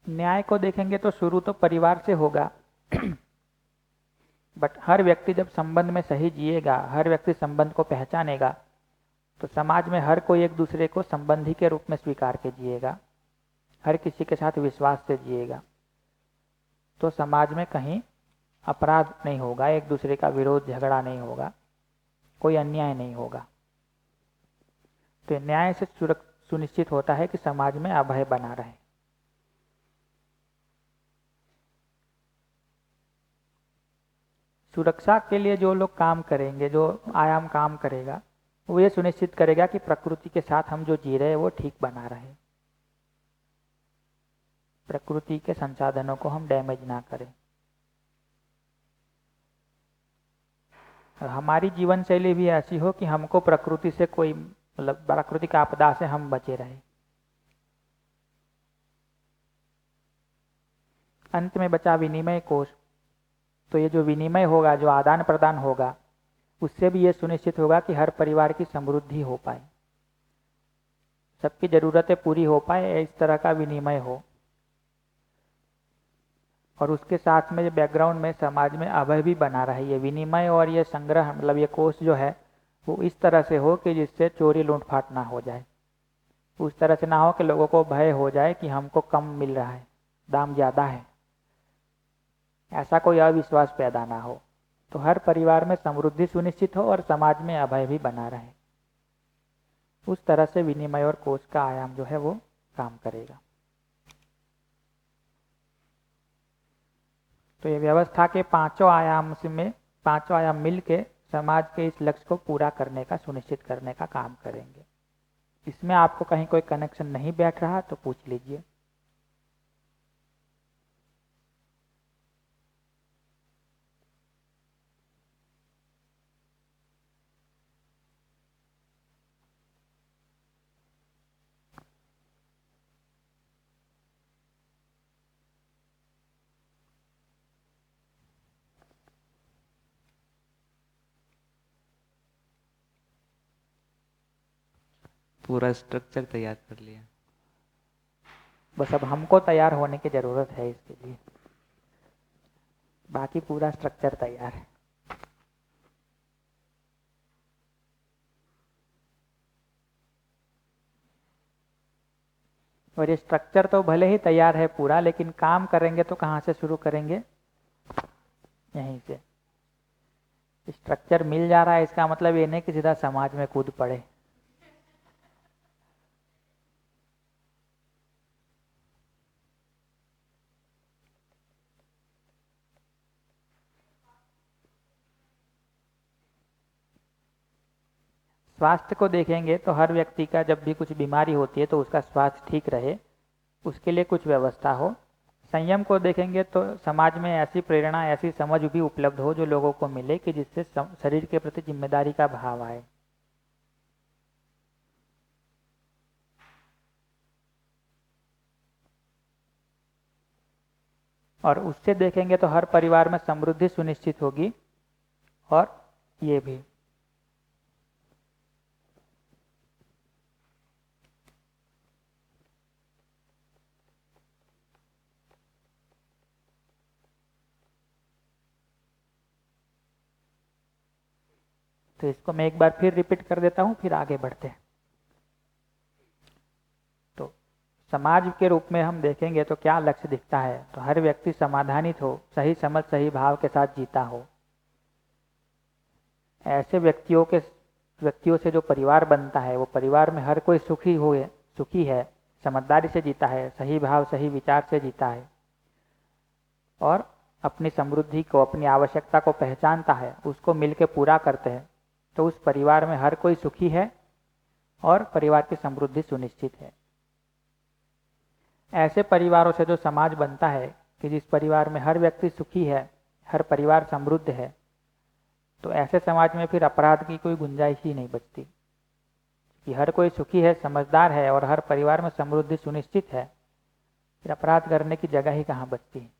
न्याय को देखेंगे तो शुरू तो परिवार से होगा बट हर व्यक्ति जब संबंध में सही जिएगा, हर व्यक्ति संबंध को पहचानेगा, तो समाज में हर कोई एक दूसरे को संबंधी के रूप में स्वीकार के जिएगा, हर किसी के साथ विश्वास से जिएगा, तो समाज में कहीं अपराध नहीं होगा, एक दूसरे का विरोध झगड़ा नहीं होगा, कोई अन्याय नहीं होगा। तो न्याय से सुनिश्चित होता है कि समाज में अभय बना रहे। सुरक्षा के लिए जो लोग काम करेंगे, जो आयाम काम करेगा, वो ये सुनिश्चित करेगा कि प्रकृति के साथ हम जो जी रहे हैं वो ठीक बना रहे, प्रकृति के संसाधनों को हम डैमेज ना करें। और हमारी जीवन शैली भी ऐसी हो कि हमको प्रकृति से कोई मतलब प्राकृतिक आपदा से हम बचे रहे। अंत में बचा विनिमय कोष। तो ये जो विनिमय होगा, जो आदान प्रदान होगा, उससे भी ये सुनिश्चित होगा कि हर परिवार की समृद्धि हो पाए, सबकी जरूरतें पूरी हो पाए, इस तरह का विनिमय हो। और उसके साथ में बैकग्राउंड में समाज में अभय भी बना रहे। ये विनिमय और ये संग्रह मतलब ये कोष जो है वो इस तरह से हो कि जिससे चोरी लूटपाट ना हो जाए, उस तरह से ना हो कि लोगों को भय हो जाए कि हमको कम मिल रहा है, दाम ज़्यादा है, ऐसा कोई अविश्वास पैदा ना हो। तो हर परिवार में समृद्धि सुनिश्चित हो और समाज में अभय भी बना रहे, उस तरह से विनिमय और कोष का आयाम जो है वो काम करेगा। तो ये व्यवस्था के पांचों आयाम मिल के समाज के इस लक्ष्य को पूरा करने का, सुनिश्चित करने का काम करेंगे। इसमें आपको कहीं कोई कनेक्शन नहीं बैठ रहा तो पूछ लीजिए। पूरा स्ट्रक्चर तैयार कर लिया, बस अब हमको तैयार होने की जरूरत है इसके लिए, बाकी पूरा स्ट्रक्चर तैयार है। और ये स्ट्रक्चर तो भले ही तैयार है पूरा, लेकिन काम करेंगे तो कहाँ से शुरू करेंगे? यहीं से। स्ट्रक्चर मिल जा रहा है इसका मतलब ये नहीं कि सीधा समाज में कूद पड़े। स्वास्थ्य को देखेंगे तो हर व्यक्ति का जब भी कुछ बीमारी होती है तो उसका स्वास्थ्य ठीक रहे, उसके लिए कुछ व्यवस्था हो। संयम को देखेंगे तो समाज में ऐसी प्रेरणा, ऐसी समझ भी उपलब्ध हो जो लोगों को मिले कि जिससे शरीर के प्रति जिम्मेदारी का भाव आए। और उससे देखेंगे तो हर परिवार में समृद्धि सुनिश्चित होगी। और ये भी तो इसको मैं एक बार फिर रिपीट कर देता हूं, फिर आगे बढ़ते हैं। तो समाज के रूप में हम देखेंगे तो क्या लक्ष्य दिखता है? तो हर व्यक्ति समाधानित हो, सही समझ सही भाव के साथ जीता हो। ऐसे व्यक्तियों से जो परिवार बनता है, वो परिवार में हर कोई सुखी है, समझदारी से जीता है, सही भाव सही विचार से जीता है और अपनी समृद्धि को, अपनी आवश्यकता को पहचानता है, उसको मिलकर पूरा करते हैं। तो उस परिवार में हर कोई सुखी है और परिवार की समृद्धि सुनिश्चित है। ऐसे परिवारों से जो समाज बनता है कि जिस परिवार में हर व्यक्ति सुखी है, हर परिवार समृद्ध है, तो ऐसे समाज में फिर अपराध की कोई गुंजाइश ही नहीं बचती। कि हर कोई सुखी है, समझदार है और हर परिवार में समृद्धि सुनिश्चित है, फिर अपराध करने की जगह ही कहाँ बचती है।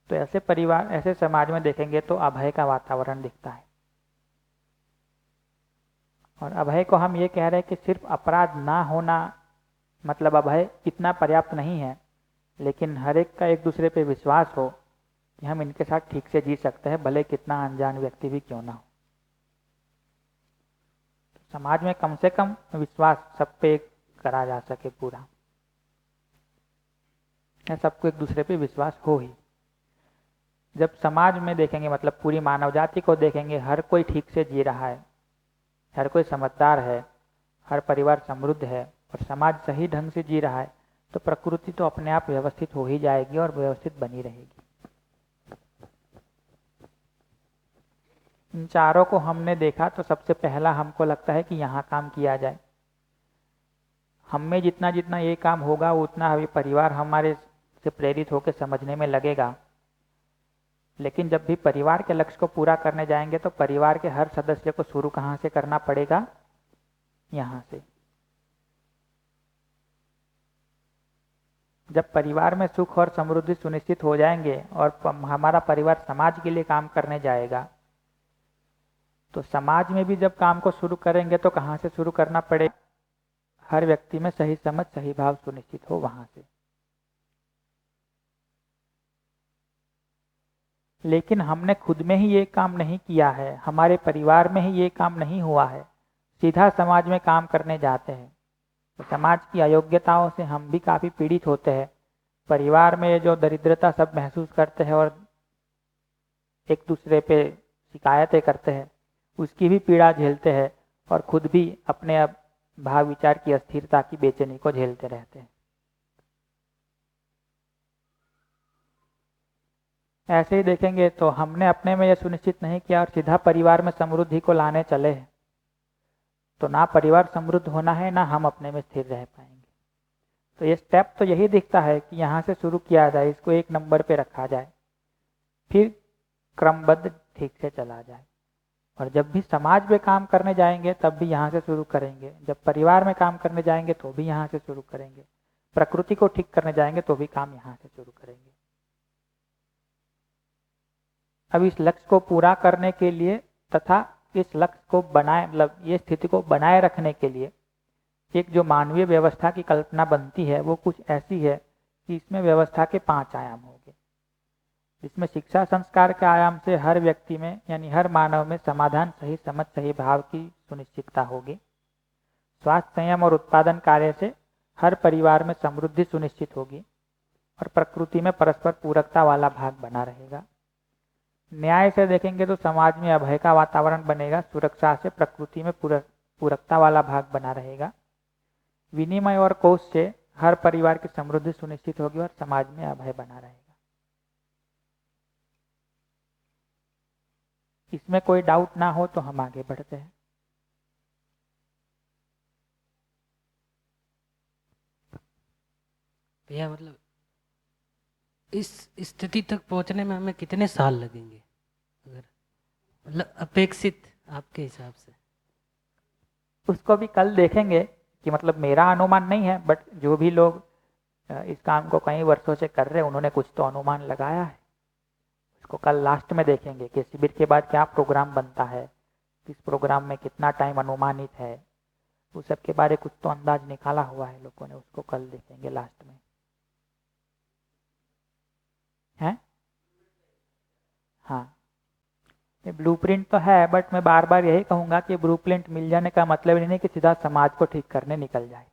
तो ऐसे परिवार, ऐसे समाज में देखेंगे तो अभय का वातावरण दिखता है। और अभय को हम ये कह रहे हैं कि सिर्फ अपराध ना होना मतलब अभय इतना पर्याप्त नहीं है, लेकिन हर एक का एक दूसरे पे विश्वास हो कि हम इनके साथ ठीक से जी सकते हैं, भले कितना अनजान व्यक्ति भी क्यों ना हो। तो समाज में कम से कम विश्वास सब पे करा जा सके पूरा, या सबको एक दूसरे पे विश्वास हो ही। जब समाज में देखेंगे मतलब पूरी मानव जाति को देखेंगे, हर कोई ठीक से जी रहा है, हर कोई समझदार है, हर परिवार समृद्ध है और समाज सही ढंग से जी रहा है, तो प्रकृति तो अपने आप व्यवस्थित हो ही जाएगी और व्यवस्थित बनी रहेगी। इन चारों को हमने देखा तो सबसे पहला हमको लगता है कि यहाँ काम किया जाए। हम में जितना जितना ये काम होगा उतना अभी परिवार हमारे से प्रेरित होकर समझने में लगेगा। लेकिन जब भी परिवार के लक्ष्य को पूरा करने जाएंगे तो परिवार के हर सदस्य को शुरू कहाँ से करना पड़ेगा? यहाँ से। जब परिवार में सुख और समृद्धि सुनिश्चित हो जाएंगे और हमारा परिवार समाज के लिए काम करने जाएगा, तो समाज में भी जब काम को शुरू करेंगे तो कहाँ से शुरू करना पड़ेगा? हर व्यक्ति में सही समझ सही भाव सुनिश्चित हो वहां से। लेकिन हमने खुद में ही ये काम नहीं किया है, हमारे परिवार में ही ये काम नहीं हुआ है, सीधा समाज में काम करने जाते हैं तो समाज की अयोग्यताओं से हम भी काफी पीड़ित होते हैं। परिवार में जो दरिद्रता सब महसूस करते हैं और एक दूसरे पे शिकायतें करते हैं, उसकी भी पीड़ा झेलते हैं और खुद भी अपने भाव विचार की अस्थिरता की बेचैनी को झेलते रहते हैं। ऐसे ही देखेंगे तो हमने अपने में यह सुनिश्चित नहीं किया और सीधा परिवार में समृद्धि को लाने चले हैं, तो ना परिवार समृद्ध होना है ना हम अपने में स्थिर रह पाएंगे। तो ये स्टेप तो यही दिखता है कि यहाँ से शुरू किया जाए, इसको एक नंबर पे रखा जाए, फिर क्रमबद्ध ठीक से चला जाए। और जब भी समाज में काम करने जाएंगे तब भी यहाँ से शुरू करेंगे, जब परिवार में काम करने जाएंगे तो भी यहाँ से शुरू करेंगे, प्रकृति को ठीक करने जाएंगे तो भी काम यहाँ से शुरू करेंगे। अब इस लक्ष्य को पूरा करने के लिए तथा इस लक्ष्य को बनाए मतलब ये स्थिति को बनाए रखने के लिए एक जो मानवीय व्यवस्था की कल्पना बनती है वो कुछ ऐसी है कि इसमें व्यवस्था के 5 आयाम होंगे, जिसमें शिक्षा संस्कार के आयाम से हर व्यक्ति में यानी हर मानव में समाधान सही समझ सही भाव की सुनिश्चितता होगी। स्वास्थ्य संयम और उत्पादन कार्य से हर परिवार में समृद्धि सुनिश्चित होगी और प्रकृति में परस्पर पूरकता वाला भाग बना रहेगा। न्याय से देखेंगे तो समाज में अभय का वातावरण बनेगा, सुरक्षा से प्रकृति में पूरकता वाला भाग बना रहेगा। विनिमय और कोष से हर परिवार की समृद्धि सुनिश्चित होगी और समाज में अभय बना रहेगा। इसमें कोई डाउट ना हो तो हम आगे बढ़ते हैं। भैया मतलब इस स्थिति तक पहुंचने में हमें कितने साल लगेंगे, अगर मतलब अपेक्षित आपके हिसाब से? उसको भी कल देखेंगे कि मतलब मेरा अनुमान नहीं है, बट जो भी लोग इस काम को कई वर्षों से कर रहे हैं उन्होंने कुछ तो अनुमान लगाया है। इसको कल लास्ट में देखेंगे कि शिविर के बाद क्या प्रोग्राम बनता है, किस प्रोग्राम में कितना टाइम अनुमानित है, उस सब के बारे कुछ तो अंदाज निकाला हुआ है लोगों ने, उसको कल देखेंगे लास्ट में। है हाँ, ये ब्लूप्रिंट तो है, बट मैं बार बार यही कहूंगा कि ब्लूप्रिंट मिल जाने का मतलब नहीं है कि सीधा समाज को ठीक करने निकल जाए।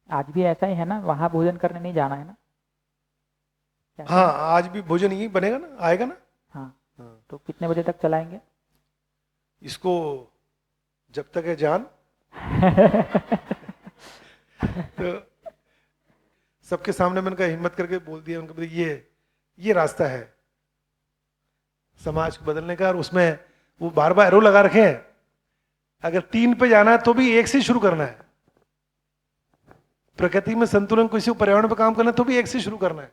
आज भी ऐसा ही है ना, वहां भोजन करने नहीं जाना है ना? हाँ, आज भी भोजन यही बनेगा ना, आएगा ना? हाँ, तो कितने बजे तक चलाएंगे इसको? जब तक है जान। तो सबके सामने मैंने कहा, हिम्मत करके बोल दिया उनको, ये रास्ता है समाज को बदलने का। और उसमें वो बार बार एरो लगा रखे हैं अगर 3 पे जाना है तो भी 1 से शुरू करना है। प्रकृति में संतुलन, किसी पर्यावरण पे काम करना है तो भी 1 से शुरू करना है।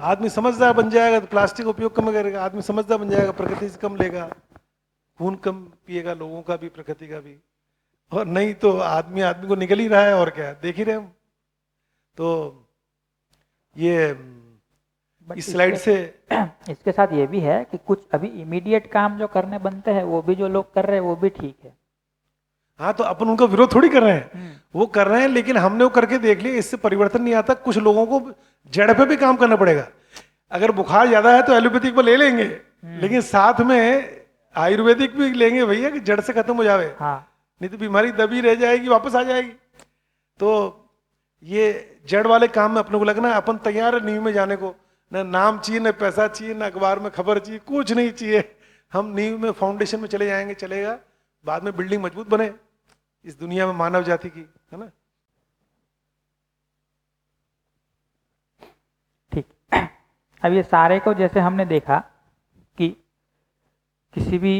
आदमी समझदार बन जाएगा तो प्लास्टिक उपयोग कम करेगा, आदमी समझदार बन जाएगा प्रकृति से कम लेगा, खून कम पिएगा, लोगों का भी प्रकृति का भी। और नहीं तो आदमी आदमी को निकल ही रहा है, और क्या है, देख ही रहे हम। तो ये बट इस स्लाइड से इसके साथ ये भी है कि कुछ अभी इमीडिएट काम जो करने बनते हैं वो भी जो लोग कर रहे हैं वो भी ठीक है। हाँ, तो अपन उनका विरोध थोड़ी कर रहे हैं, वो कर रहे हैं, लेकिन हमने वो करके देख लिया, इससे परिवर्तन नहीं आता। कुछ लोगों को जड़ पे भी काम करना पड़ेगा। अगर बुखार ज्यादा है तो एलोपैथिक पर ले लेंगे, लेकिन साथ में आयुर्वेदिक भी लेंगे भैया, कि जड़ से खत्म हो जावे। हाँ। नहीं तो बीमारी दबी रह जाएगी, वापस आ जाएगी। तो ये जड़ वाले काम में अपने को लगना है। अपन तैयार है नींव में जाने को, ना नाम चाहिए, ना पैसा चाहिए, ना अखबार में खबर चाहिए, कुछ नहीं चाहिए। हम नींव में, फाउंडेशन में चले जाएंगे, चलेगा, बाद में बिल्डिंग मजबूत बने इस दुनिया में मानव जाति की, है ना। ठीक। अब ये सारे को जैसे हमने देखा कि किसी भी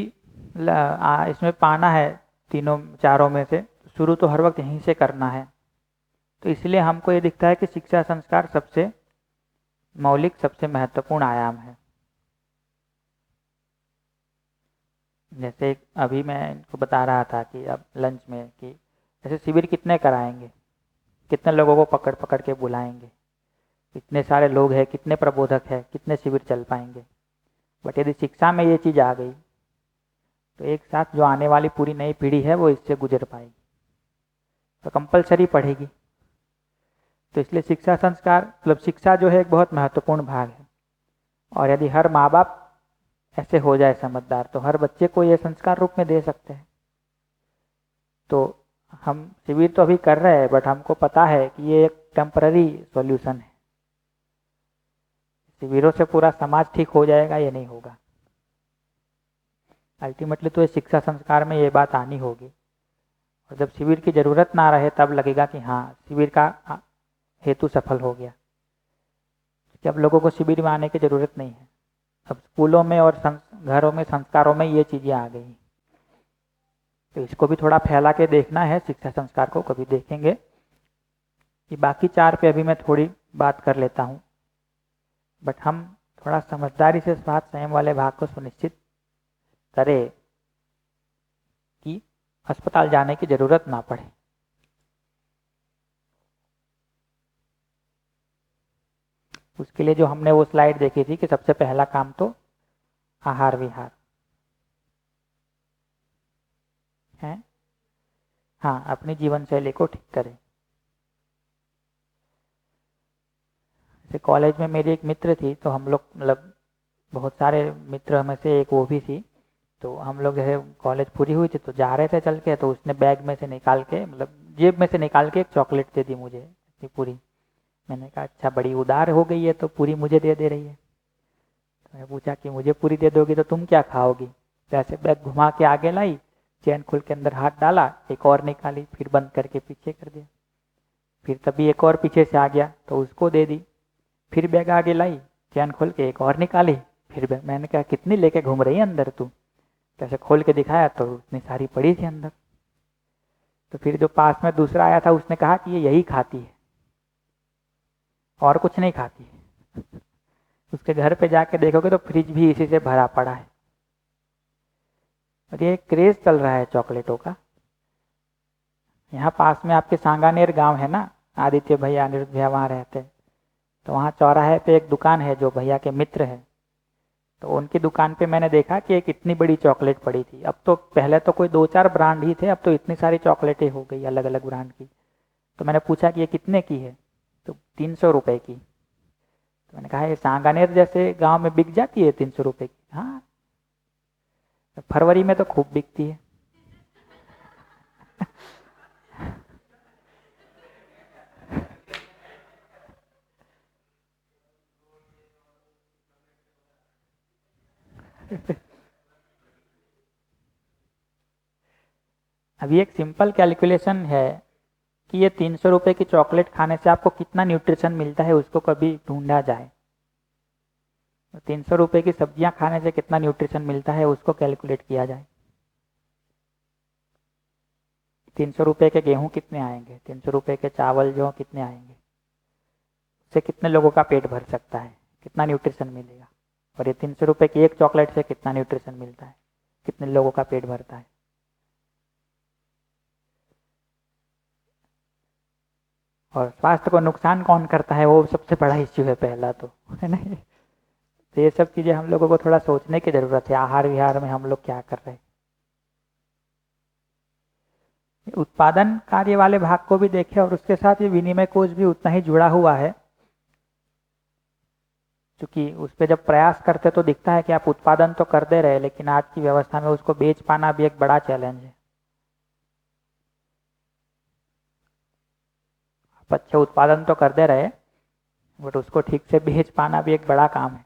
इसमें पाना है तीनों चारों में से, शुरू तो हर वक्त यहीं से करना है। तो इसलिए हमको ये दिखता है कि शिक्षा संस्कार सबसे मौलिक, सबसे महत्वपूर्ण आयाम है। जैसे अभी मैं इनको बता रहा था कि अब लंच में कि जैसे शिविर कितने कराएंगे, कितने लोगों को पकड़ पकड़ के बुलाएंगे, इतने सारे लोग हैं, कितने प्रबोधक हैं, कितने शिविर चल पाएंगे। बट यदि शिक्षा में ये चीज़ आ गई तो एक साथ जो आने वाली पूरी नई पीढ़ी है वो इससे गुजर पाएगी, तो कंपलसरी पढ़ेगी। तो इसलिए शिक्षा संस्कार, मतलब शिक्षा जो है एक बहुत महत्वपूर्ण भाग है। और यदि हर माँ बाप ऐसे हो जाए समझदार, तो हर बच्चे को ये संस्कार रूप में दे सकते हैं। तो हम शिविर तो अभी कर रहे हैं, बट हमको पता है कि ये एक टेम्पररी सॉल्यूशन है। शिविरों से पूरा समाज ठीक हो जाएगा, ये नहीं होगा। अल्टीमेटली तो ये शिक्षा संस्कार में ये बात आनी होगी। और जब शिविर की जरूरत ना रहे तब लगेगा कि हाँ, शिविर का हेतु सफल हो गया। कि अब लोगों को शिविर में आने की जरूरत नहीं है। अब स्कूलों में और घरों में, संस्कारों में ये चीजें आ गई। तो इसको भी थोड़ा फैला के देखना है, शिक्षा संस्कार को कभी देखेंगे। ये बाकी 4 पे अभी मैं थोड़ी बात कर लेता हूँ, बट हम थोड़ा समझदारी से स्वास्थ्य संयम वाले भाग को सुनिश्चित करें कि अस्पताल जाने की जरूरत ना पड़े। उसके लिए जो हमने वो स्लाइड देखी थी कि सबसे पहला काम तो आहार विहार है। हाँ, अपनी जीवन शैली को ठीक करें। जैसे कॉलेज में मेरी एक मित्र थी, तो हम लोग, मतलब बहुत सारे मित्र में से एक वो भी थी। तो हम लोग जैसे कॉलेज पूरी हुई थी तो जा रहे थे चल के, तो उसने बैग में से निकाल के, मतलब जेब में से निकाल के एक चॉकलेट दे दी मुझे, इतनी पूरी। मैंने कहा अच्छा, बड़ी उदार हो गई है, तो पूरी मुझे दे रही है। तो मैं पूछा कि मुझे पूरी दे दोगी तो तुम क्या खाओगी? तो ऐसे बैग घुमा के आगे लाई, चैन खोल के अंदर हाथ डाला, एक और निकाली, फिर बंद करके पीछे कर दिया। फिर तभी एक और पीछे से आ गया तो उसको दे दी। फिर बैग आगे लाई, चैन खोल के एक और निकाली, फिर बैग। मैंने कहा कितनी लेके घूम रही है अंदर तू? कैसे खोल के दिखाया तो उतनी सारी पड़ी थी अंदर। तो फिर जो पास में दूसरा आया था उसने कहा कि ये यही खाती है और कुछ नहीं खाती है। उसके घर पे जाके देखोगे तो फ्रिज भी इसी से भरा पड़ा है। और ये क्रेज चल रहा है चॉकलेटों का। यहाँ पास में आपके सांगानेर गांव है ना, आदित्य भैया, अनिरुद्ध भैया वहाँ रहते हैं। तो वहाँ चौराहे पे एक दुकान है जो भैया के मित्र हैं। तो उनकी दुकान पे मैंने देखा कि एक इतनी बड़ी चॉकलेट पड़ी थी। अब तो पहले तो कोई 2-4 ब्रांड ही थे, अब तो इतनी सारी चॉकलेटें हो गई अलग अलग ब्रांड की। तो मैंने पूछा कि ये कितने की है? तो 300 रुपये की। तो मैंने कहा ये सांगानेर जैसे गांव में बिक जाती है 300 रुपये की? हाँ, फरवरी में तो खूब बिकती है। अभी एक सिंपल कैलकुलेशन है कि ये 300 रुपये की चॉकलेट खाने से आपको कितना न्यूट्रिशन मिलता है, उसको कभी ढूंढा जाए। 300 रुपये की सब्जियां खाने से कितना न्यूट्रिशन मिलता है, उसको कैलकुलेट किया जाए। ₹300 के गेहूं कितने आएंगे, ₹300 के चावल जो कितने आएंगे, उससे कितने लोगों का पेट भर सकता है, कितना न्यूट्रिशन मिलेगा। और ये ₹300 की एक चॉकलेट से कितना न्यूट्रिशन मिलता है, कितने लोगों का पेट भरता है। और स्वास्थ्य को नुकसान कौन करता है, वो सबसे बड़ा इश्यू है पहला तो, है ना। तो ये सब चीज़ें हम लोगों को थोड़ा सोचने की ज़रूरत है, आहार विहार में हम लोग क्या कर रहे हैं। उत्पादन कार्य वाले भाग को भी देखें और उसके साथ ये विनिमय कोष भी उतना ही जुड़ा हुआ है, क्योंकि उस पर जब प्रयास करते तो दिखता है कि आप उत्पादन तो कर दे रहे, लेकिन आज की व्यवस्था में उसको बेच पाना भी एक बड़ा चैलेंज है। आप अच्छे उत्पादन तो कर दे रहे, बट उसको ठीक से बेच पाना भी एक बड़ा काम है।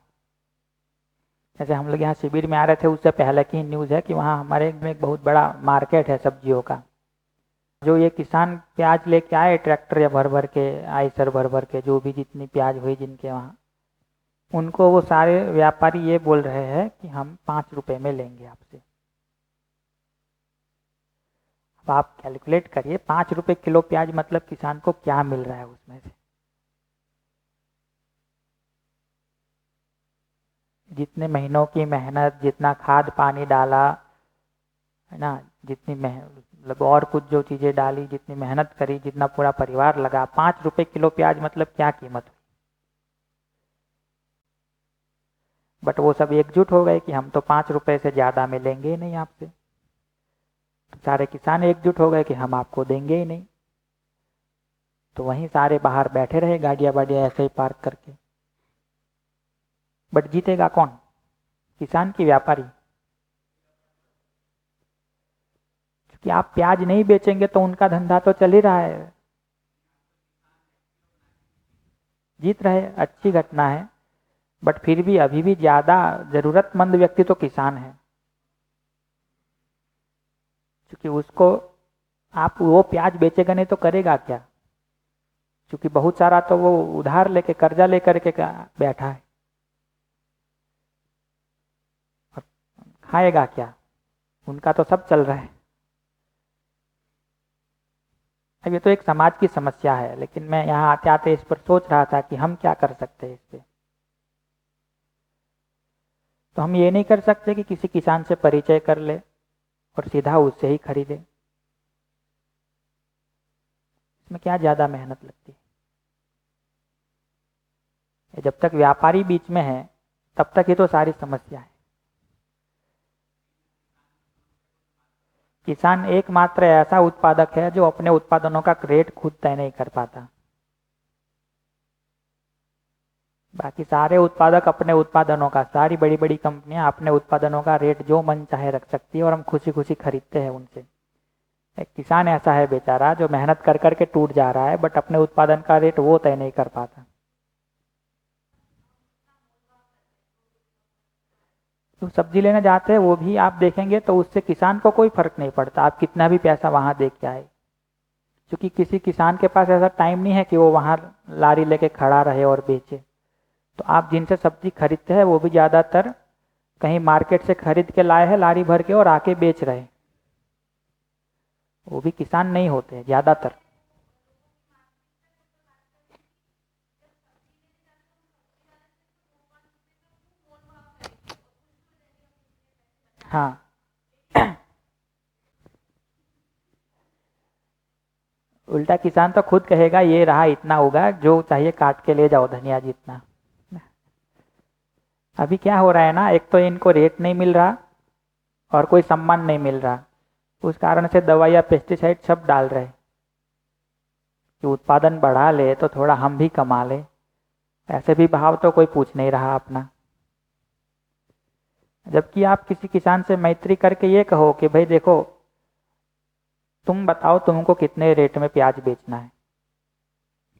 जैसे हम लोग यहाँ शिविर में आ रहे थे, उससे पहले की न्यूज़ है कि वहाँ हमारे में एक बहुत बड़ा मार्केट है सब्जियों का। जो ये किसान प्याज लेके आए ट्रैक्टर या भर भर के, आइसर भर भर के, जो भी जितनी प्याज हुई जिनके वहाँ, उनको वो सारे व्यापारी ये बोल रहे हैं कि हम ₹5 में लेंगे आपसे। अब आप कैलकुलेट करिए, ₹5 किलो प्याज मतलब किसान को क्या मिल रहा है उसमें से। जितने महीनों की मेहनत, जितना खाद पानी डाला है ना, जितनी मतलब और कुछ जो चीज़ें डाली, जितनी मेहनत करी, जितना पूरा परिवार लगा, ₹5 किलो प्याज मतलब क्या कीमत हुई। बट वो सब एकजुट हो गए कि हम तो ₹5 से ज़्यादा में लेंगे ही नहीं आपसे। तो सारे किसान एकजुट हो गए कि हम आपको देंगे ही नहीं। तो वहीं सारे बाहर बैठे रहे गाड़ियाँ वाड़ियाँ ऐसे ही पार्क करके। बट जीतेगा कौन, किसान की व्यापारी। क्योंकि आप प्याज नहीं बेचेंगे तो उनका धंधा तो चल ही रहा है, जीत रहे, अच्छी घटना है। बट फिर भी अभी भी ज़्यादा ज़रूरतमंद व्यक्ति तो किसान है, क्योंकि उसको आप वो प्याज बेचेगा नहीं तो करेगा क्या, क्योंकि बहुत सारा तो वो उधार लेके कर्जा लेकर के बैठा है, और खाएगा क्या, उनका तो सब चल रहा है। अब ये तो एक समाज की समस्या है, लेकिन मैं यहाँ आते आते इस पर सोच रहा था कि हम क्या कर सकते हैं इस पे। तो हम ये नहीं कर सकते कि किसी किसान से परिचय कर ले और सीधा उससे ही खरीदे, इसमें क्या ज़्यादा मेहनत लगती है। जब तक व्यापारी बीच में है तब तक ही तो सारी समस्या है। किसान एकमात्र ऐसा उत्पादक है जो अपने उत्पादनों का रेट खुद तय नहीं कर पाता। बाकी सारे उत्पादक अपने उत्पादनों का, सारी बड़ी बड़ी कंपनियां अपने उत्पादनों का रेट जो मन चाहे रख सकती है और हम खुशी खुशी खरीदते हैं उनसे। एक किसान ऐसा है बेचारा जो मेहनत कर करके टूट जा रहा है, बट अपने उत्पादन का रेट वो तय नहीं कर पाता। तो सब्जी लेने जाते हैं वो भी आप देखेंगे तो उससे किसान को कोई फर्क नहीं पड़ता, आप कितना भी पैसा वहां दे के आए, क्योंकि किसी किसान के पास ऐसा टाइम नहीं है कि वो वहां लारी लेके खड़ा रहे और बेचे। तो आप जिनसे सब्जी खरीदते हैं वो भी ज़्यादातर कहीं मार्केट से खरीद के लाए हैं लारी भर के और आके बेच रहे, वो भी किसान नहीं होते ज़्यादातर। हाँ उल्टा किसान तो खुद कहेगा ये रहा, इतना होगा, जो चाहिए काट के ले जाओ धनिया जितना। अभी क्या हो रहा है ना, एक तो इनको रेट नहीं मिल रहा और कोई सम्मान नहीं मिल रहा, उस कारण से दवाइयाँ पेस्टिसाइड सब डाल रहे कि उत्पादन बढ़ा ले तो थोड़ा हम भी कमा ले। ऐसे भी भाव तो कोई पूछ नहीं रहा अपना। जबकि आप किसी किसान से मैत्री करके ये कहो कि भाई देखो तुम बताओ तुमको कितने रेट में प्याज बेचना है,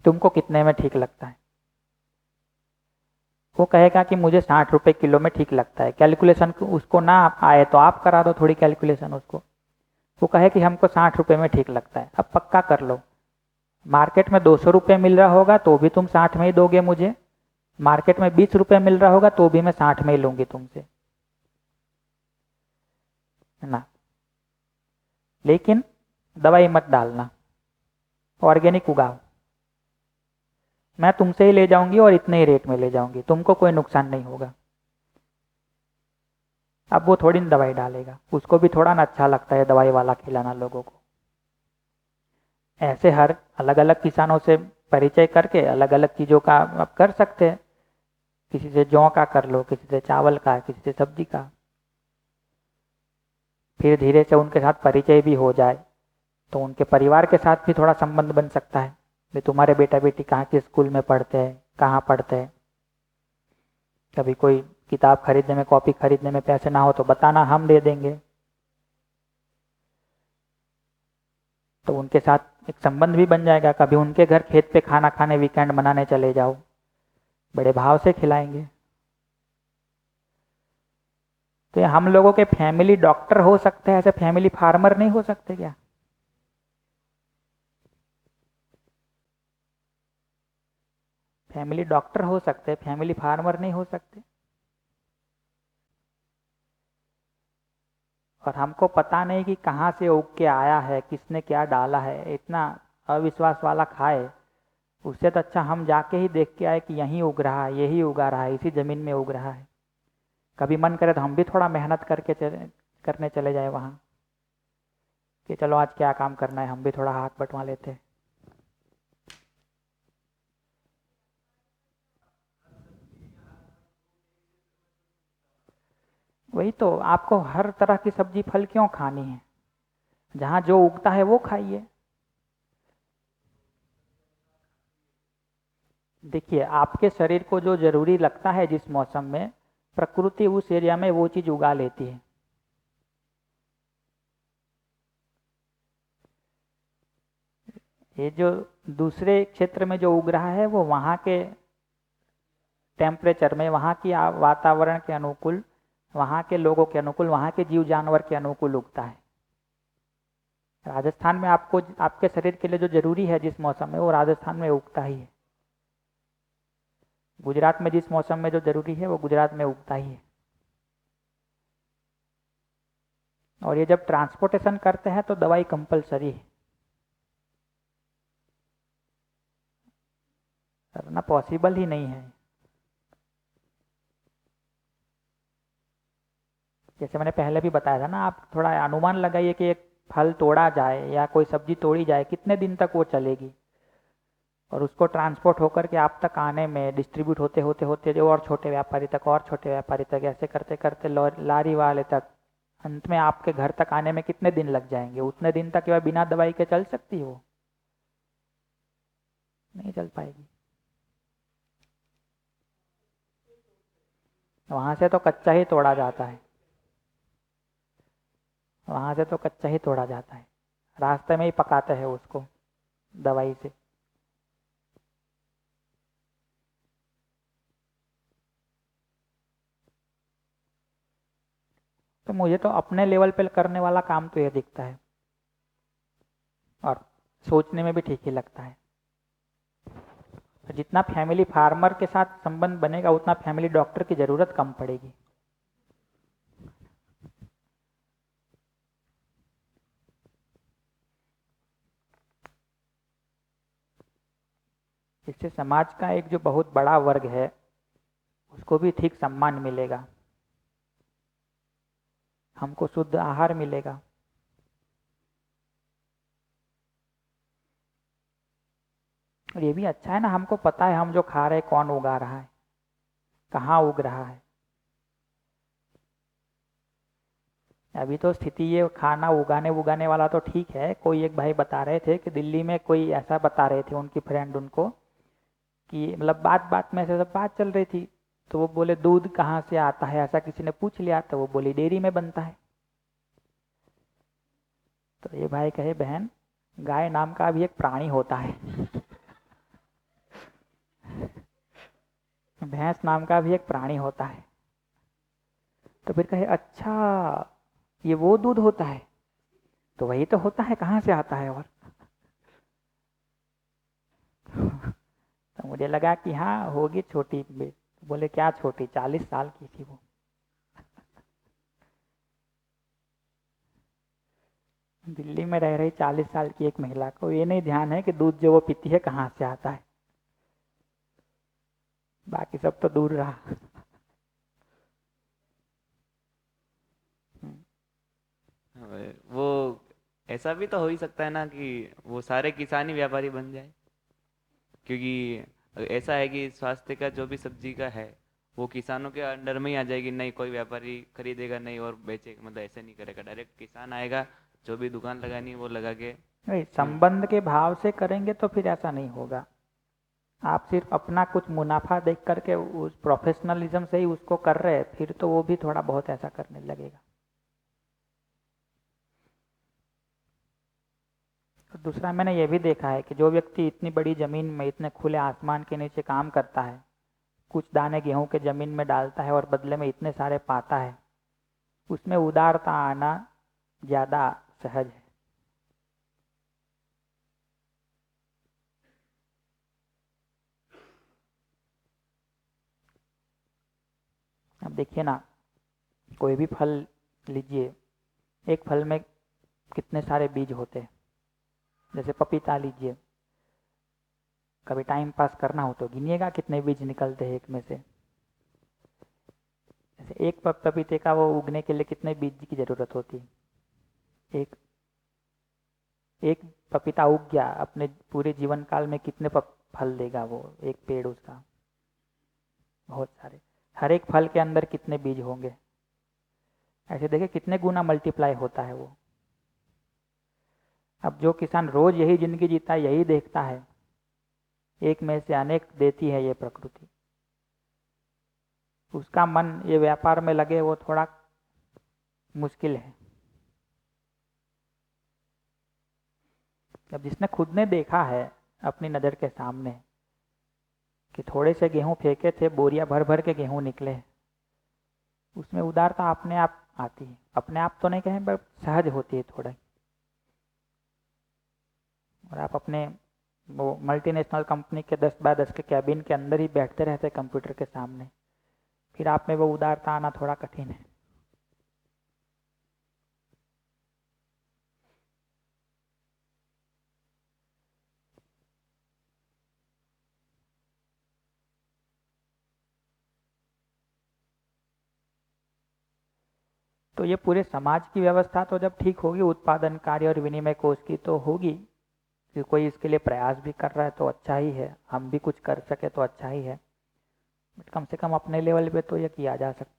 तुमको कितने में ठीक लगता है। वो कहेगा कि मुझे 60 रुपए किलो में ठीक लगता है। कैलकुलेशन उसको ना आए तो आप करा दो थोड़ी कैलकुलेशन उसको। वो कहे कि हमको 60 रुपए में ठीक लगता है। अब पक्का कर लो, मार्केट में 200 रुपये मिल रहा होगा तो भी तुम 60 में ही दोगे मुझे, मार्केट में 20 रुपये मिल रहा होगा तो भी मैं 60 में ही लूंगी तुमसे, है ना। लेकिन दवाई मत डालना, ऑर्गेनिक उगाओ, मैं तुमसे ही ले जाऊंगी और इतने ही रेट में ले जाऊंगी, तुमको कोई नुकसान नहीं होगा। अब वो थोड़ी ना दवाई डालेगा, उसको भी थोड़ा ना अच्छा लगता है दवाई वाला खिलाना लोगों को। ऐसे हर अलग अलग किसानों से परिचय करके अलग अलग चीज़ों का आप कर सकते हैं। किसी से जौ का कर लो, किसी से चावल का, किसी से सब्जी का, फिर धीरे से उनके साथ परिचय भी हो जाए तो उनके परिवार के साथ भी थोड़ा संबंध बन सकता है। भाई तुम्हारे बेटा बेटी कहाँ के स्कूल में पढ़ते हैं, कहाँ पढ़ते हैं, कभी कोई किताब खरीदने में, कॉपी खरीदने में पैसे ना हो तो बताना, हम दे देंगे। तो उनके साथ एक संबंध भी बन जाएगा। कभी उनके घर खेत पे खाना खाने वीकेंड मनाने चले जाओ, बड़े भाव से खिलाएंगे। तो ये हम लोगों के फैमिली डॉक्टर हो सकते हैं, ऐसे फैमिली फार्मर नहीं हो सकते क्या? फैमिली डॉक्टर हो सकते हैं, फैमिली फार्मर नहीं हो सकते। और हमको पता नहीं कि कहाँ से उग के आया है, किसने क्या डाला है, इतना अविश्वास वाला खाए। उससे तो अच्छा हम जाके ही देख के आए कि यहीं उग रहा है, यही उगा रहा है, इसी ज़मीन में उग रहा है। कभी मन करे तो हम भी थोड़ा मेहनत करने चले जाए वहाँ, कि चलो आज क्या काम करना है, हम भी थोड़ा हाथ बंटवा लेते हैं। वही तो, आपको हर तरह की सब्जी फल क्यों खानी है? जहाँ जो उगता है वो खाइए। देखिए, आपके शरीर को जो जरूरी लगता है जिस मौसम में, प्रकृति उस एरिया में वो चीज उगा लेती है। ये जो दूसरे क्षेत्र में जो उग रहा है वो वहाँ के टेम्परेचर में, वहाँ की वातावरण के अनुकूल, वहाँ के लोगों के अनुकूल, वहाँ के जीव जानवर के अनुकूल उगता है। राजस्थान में आपको आपके शरीर के लिए जो जरूरी है जिस मौसम में, वो राजस्थान में उगता ही है। गुजरात में जिस मौसम में जो जरूरी है वो गुजरात में उगता ही है। और ये जब ट्रांसपोर्टेशन करते हैं तो दवाई कंपलसरी है, करना पॉसिबल ही नहीं है। जैसे मैंने पहले भी बताया था ना, आप थोड़ा अनुमान लगाइए कि एक फल तोड़ा जाए या कोई सब्जी तोड़ी जाए, कितने दिन तक वो चलेगी, और उसको ट्रांसपोर्ट होकर के आप तक आने में, डिस्ट्रीब्यूट होते होते होते जो और छोटे व्यापारी तक, और छोटे व्यापारी तक, ऐसे करते करते लारी वाले तक, अंत में आपके घर तक आने में कितने दिन लग जाएंगे? उतने दिन तक वह बिना दवाई के चल सकती हो? नहीं चल पाएगी। वहां से तो कच्चा ही तोड़ा जाता है, वहां से तो कच्चा ही तोड़ा जाता है, रास्ते में ही पकाते हैं उसको दवाई से। तो मुझे तो अपने लेवल पे करने वाला काम तो ये दिखता है, और सोचने में भी ठीक ही लगता है। तो जितना फैमिली फार्मर के साथ संबंध बनेगा उतना फैमिली डॉक्टर की जरूरत कम पड़ेगी। इससे समाज का एक जो बहुत बड़ा वर्ग है उसको भी ठीक सम्मान मिलेगा, हमको शुद्ध आहार मिलेगा। और ये भी अच्छा है ना, हमको पता है हम जो खा रहे हैं कौन उगा रहा है, कहाँ उग रहा है। अभी तो स्थिति ये, खाना उगाने वाला तो ठीक है। कोई एक भाई बता रहे थे कि दिल्ली में कोई ऐसा बता रहे थे उनकी फ्रेंड उनको, कि मतलब बात बात में ऐसे सब बात चल रही थी, तो वो बोले दूध कहाँ से आता है, ऐसा किसी ने पूछ लिया, तो वो बोली डेयरी में बनता है। तो ये भाई कहे बहन, गाय नाम का भी एक प्राणी होता है, भैंस नाम का भी एक प्राणी होता है। तो फिर कहे अच्छा ये वो दूध होता है, तो वही तो होता है, कहाँ से आता है और? तो मुझे लगा कि हाँ होगी छोटी। बोले क्या छोटी, 40 साल की थी वो। दिल्ली में रह रही 40 साल की एक महिला को ये नहीं ध्यान है कि दूध जो वो पीती है कहाँ से आता है, बाकी सब तो दूर रहा। वो ऐसा भी तो हो ही सकता है ना कि वो सारे किसान ही व्यापारी बन जाए, क्योंकि ऐसा है कि स्वास्थ्य का जो भी सब्जी का है वो किसानों के अंडर में ही आ जाएगी, नहीं कोई व्यापारी खरीदेगा नहीं और बेचेगा, मतलब ऐसे नहीं करेगा, डायरेक्ट किसान आएगा, जो भी दुकान लगानी है वो लगा के। नहीं, संबंध के भाव से करेंगे तो फिर ऐसा नहीं होगा। आप सिर्फ अपना कुछ मुनाफा देख करके उस प्रोफेशनलिज्म से ही उसको कर रहे हैं, फिर तो वो भी थोड़ा बहुत ऐसा करने लगेगा। तो दूसरा मैंने ये भी देखा है कि जो व्यक्ति इतनी बड़ी जमीन में इतने खुले आसमान के नीचे काम करता है, कुछ दाने गेहूं के जमीन में डालता है और बदले में इतने सारे पाता है, उसमें उदारता आना ज़्यादा सहज है। अब देखिए ना, कोई भी फल लीजिए, एक फल में कितने सारे बीज होते हैं। जैसे पपीता लीजिए, कभी टाइम पास करना हो तो गिनिएगा कितने बीज निकलते हैं एक में से। जैसे एक पपीते का वो उगने के लिए कितने बीज की जरूरत होती है। एक एक पपीता उग गया, अपने पूरे जीवन काल में कितने फल देगा वो एक पेड़ उसका, बहुत सारे। हर एक फल के अंदर कितने बीज होंगे, ऐसे देखिए कितने गुना मल्टीप्लाई होता है वो। अब जो किसान रोज यही जिंदगी जीता है, यही देखता है, एक में से अनेक देती है ये प्रकृति, उसका मन ये व्यापार में लगे वो थोड़ा मुश्किल है। अब जिसने खुद ने देखा है अपनी नज़र के सामने कि थोड़े से गेहूं फेंके थे, बोरिया भर भर के गेहूं निकले, उसमें उदारता अपने आप आती है। अपने आप तो नहीं कहें पर सहज होती है थोड़ा। और आप अपने वो मल्टीनेशनल कंपनी के 10x10 के कैबिन के अंदर ही बैठते रहते कंप्यूटर के सामने, फिर आप में वो उदारता आना थोड़ा कठिन है। तो ये पूरे समाज की व्यवस्था तो जब ठीक होगी, उत्पादन कार्य और विनिमय कोष की तो होगी, कि कोई इसके लिए प्रयास भी कर रहा है तो अच्छा ही है, हम भी कुछ कर सके तो अच्छा ही है, बट कम से कम अपने लेवल पे तो ये किया जा सकता।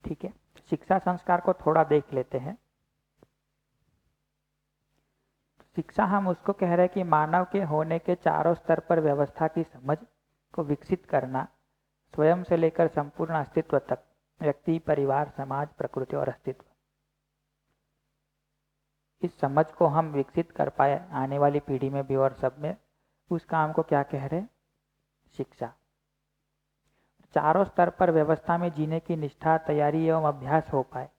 ठीक है, शिक्षा संस्कार को थोड़ा देख लेते हैं। शिक्षा हम उसको कह रहे हैं कि मानव के होने के चारों स्तर पर व्यवस्था की समझ को विकसित करना, स्वयं से लेकर संपूर्ण अस्तित्व तक, व्यक्ति, परिवार, समाज, प्रकृति और अस्तित्व। इस समझ को हम विकसित कर पाए आने वाली पीढ़ी में भी और सब में, उस काम को क्या कह रहे हैं? शिक्षा। चारों स्तर पर व्यवस्था में जीने की निष्ठा, तैयारी एवं अभ्यास हो पाए,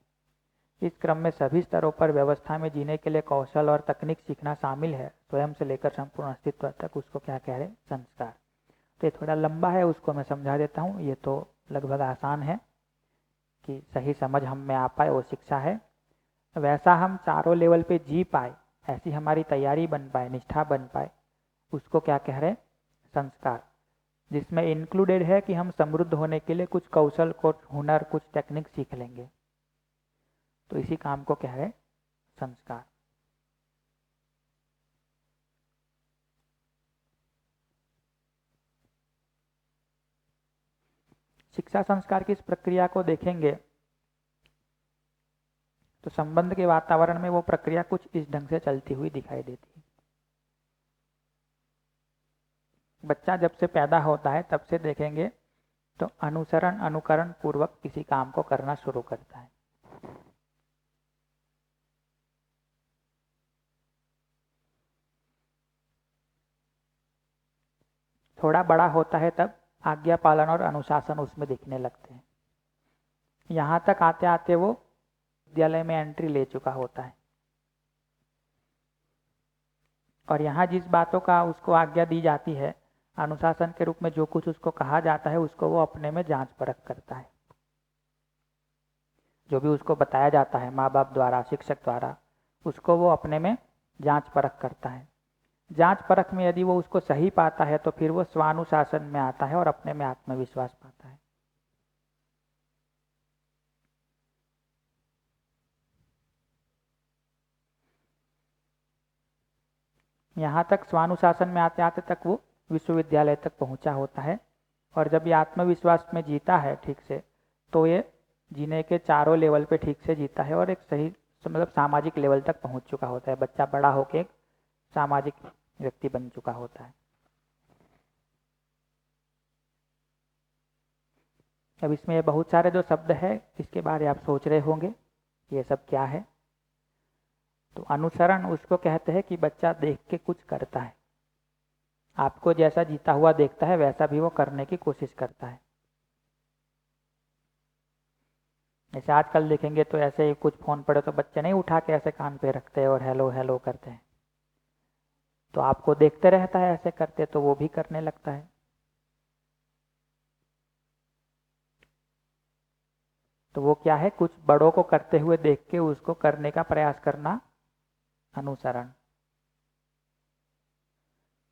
इस क्रम में सभी स्तरों पर व्यवस्था में जीने के लिए कौशल और तकनीक सीखना शामिल है, स्वयं से लेकर संपूर्ण अस्तित्व तक, उसको क्या कह रहे हैं? संस्कार। तो ये थोड़ा लंबा है, उसको मैं समझा देता हूँ। ये तो लगभग आसान है कि सही समझ हम में आ पाए, वो शिक्षा है। वैसा हम चारों लेवल पे जी पाए, ऐसी हमारी तैयारी बन पाए, निष्ठा बन पाए, उसको क्या कह रहे हैं? संस्कार। जिसमें इंक्लूडेड है कि हम समृद्ध होने के लिए कुछ कौशल, कुछ हुनर, कुछ टेक्निक सीख लेंगे, तो इसी काम को कह रहे हैं संस्कार। शिक्षा संस्कार की इस प्रक्रिया को देखेंगे तो संबंध के वातावरण में वो प्रक्रिया कुछ इस ढंग से चलती हुई दिखाई देती है। बच्चा जब से पैदा होता है तब से देखेंगे तो अनुसरण, अनुकरण पूर्वक किसी काम को करना शुरू करता है। थोड़ा बड़ा होता है तब आज्ञा पालन और अनुशासन उसमें दिखने लगते हैं। यहाँ तक आते आते वो विद्यालय में एंट्री ले चुका होता है और यहाँ जिस बातों का उसको आज्ञा दी जाती है अनुशासन के रूप में, जो कुछ उसको कहा जाता है उसको वो अपने में जांच परख करता है। जो भी उसको बताया जाता है माँ बाप द्वारा, शिक्षक द्वारा, उसको वो अपने में जांच परख करता है। जांच परख में यदि वो उसको सही पाता है तो फिर वो स्वानुशासन में आता है और अपने में आत्मविश्वास पाता है। यहाँ तक स्वानुशासन में आते आते तक वो विश्वविद्यालय तक पहुंचा होता है और जब ये आत्मविश्वास में जीता है ठीक से, तो ये जीने के चारों लेवल पे ठीक से जीता है और एक सही मतलब सामाजिक लेवल तक पहुंच चुका होता है। बच्चा बड़ा होकर एक सामाजिक व्यक्ति बन चुका होता है। अब इसमें बहुत सारे जो शब्द है इसके बारे आप सोच रहे होंगे ये सब क्या है। तो अनुसरण उसको कहते हैं कि बच्चा देख के कुछ करता है, आपको जैसा जीता हुआ देखता है वैसा भी वो करने की कोशिश करता है। जैसे आजकल देखेंगे तो ऐसे ही कुछ फोन पड़े तो बच्चे नहीं उठा के ऐसे कान पे रखते हैं और हेलो हेलो करते हैं, तो आपको देखते रहता है ऐसे करते, तो वो भी करने लगता है। तो वो क्या है, कुछ बड़ों को करते हुए देख के उसको करने का प्रयास करना अनुसरण।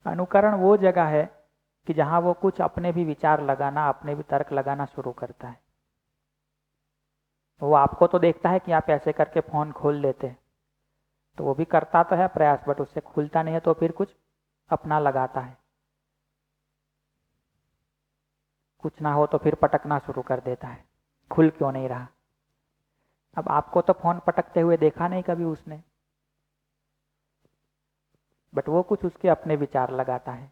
अनुकरण वो जगह है कि जहां वो कुछ अपने भी विचार लगाना, अपने भी तर्क लगाना शुरू करता है। वो आपको तो देखता है कि आप ऐसे करके फोन खोल लेते हैं, तो वो भी करता तो है प्रयास, बट उससे खुलता नहीं है, तो फिर कुछ अपना लगाता है। कुछ ना हो तो फिर पटकना शुरू कर देता है, खुल क्यों नहीं रहा। अब आपको तो फोन पटकते हुए देखा नहीं कभी उसने, बट वो कुछ उसके अपने विचार लगाता है।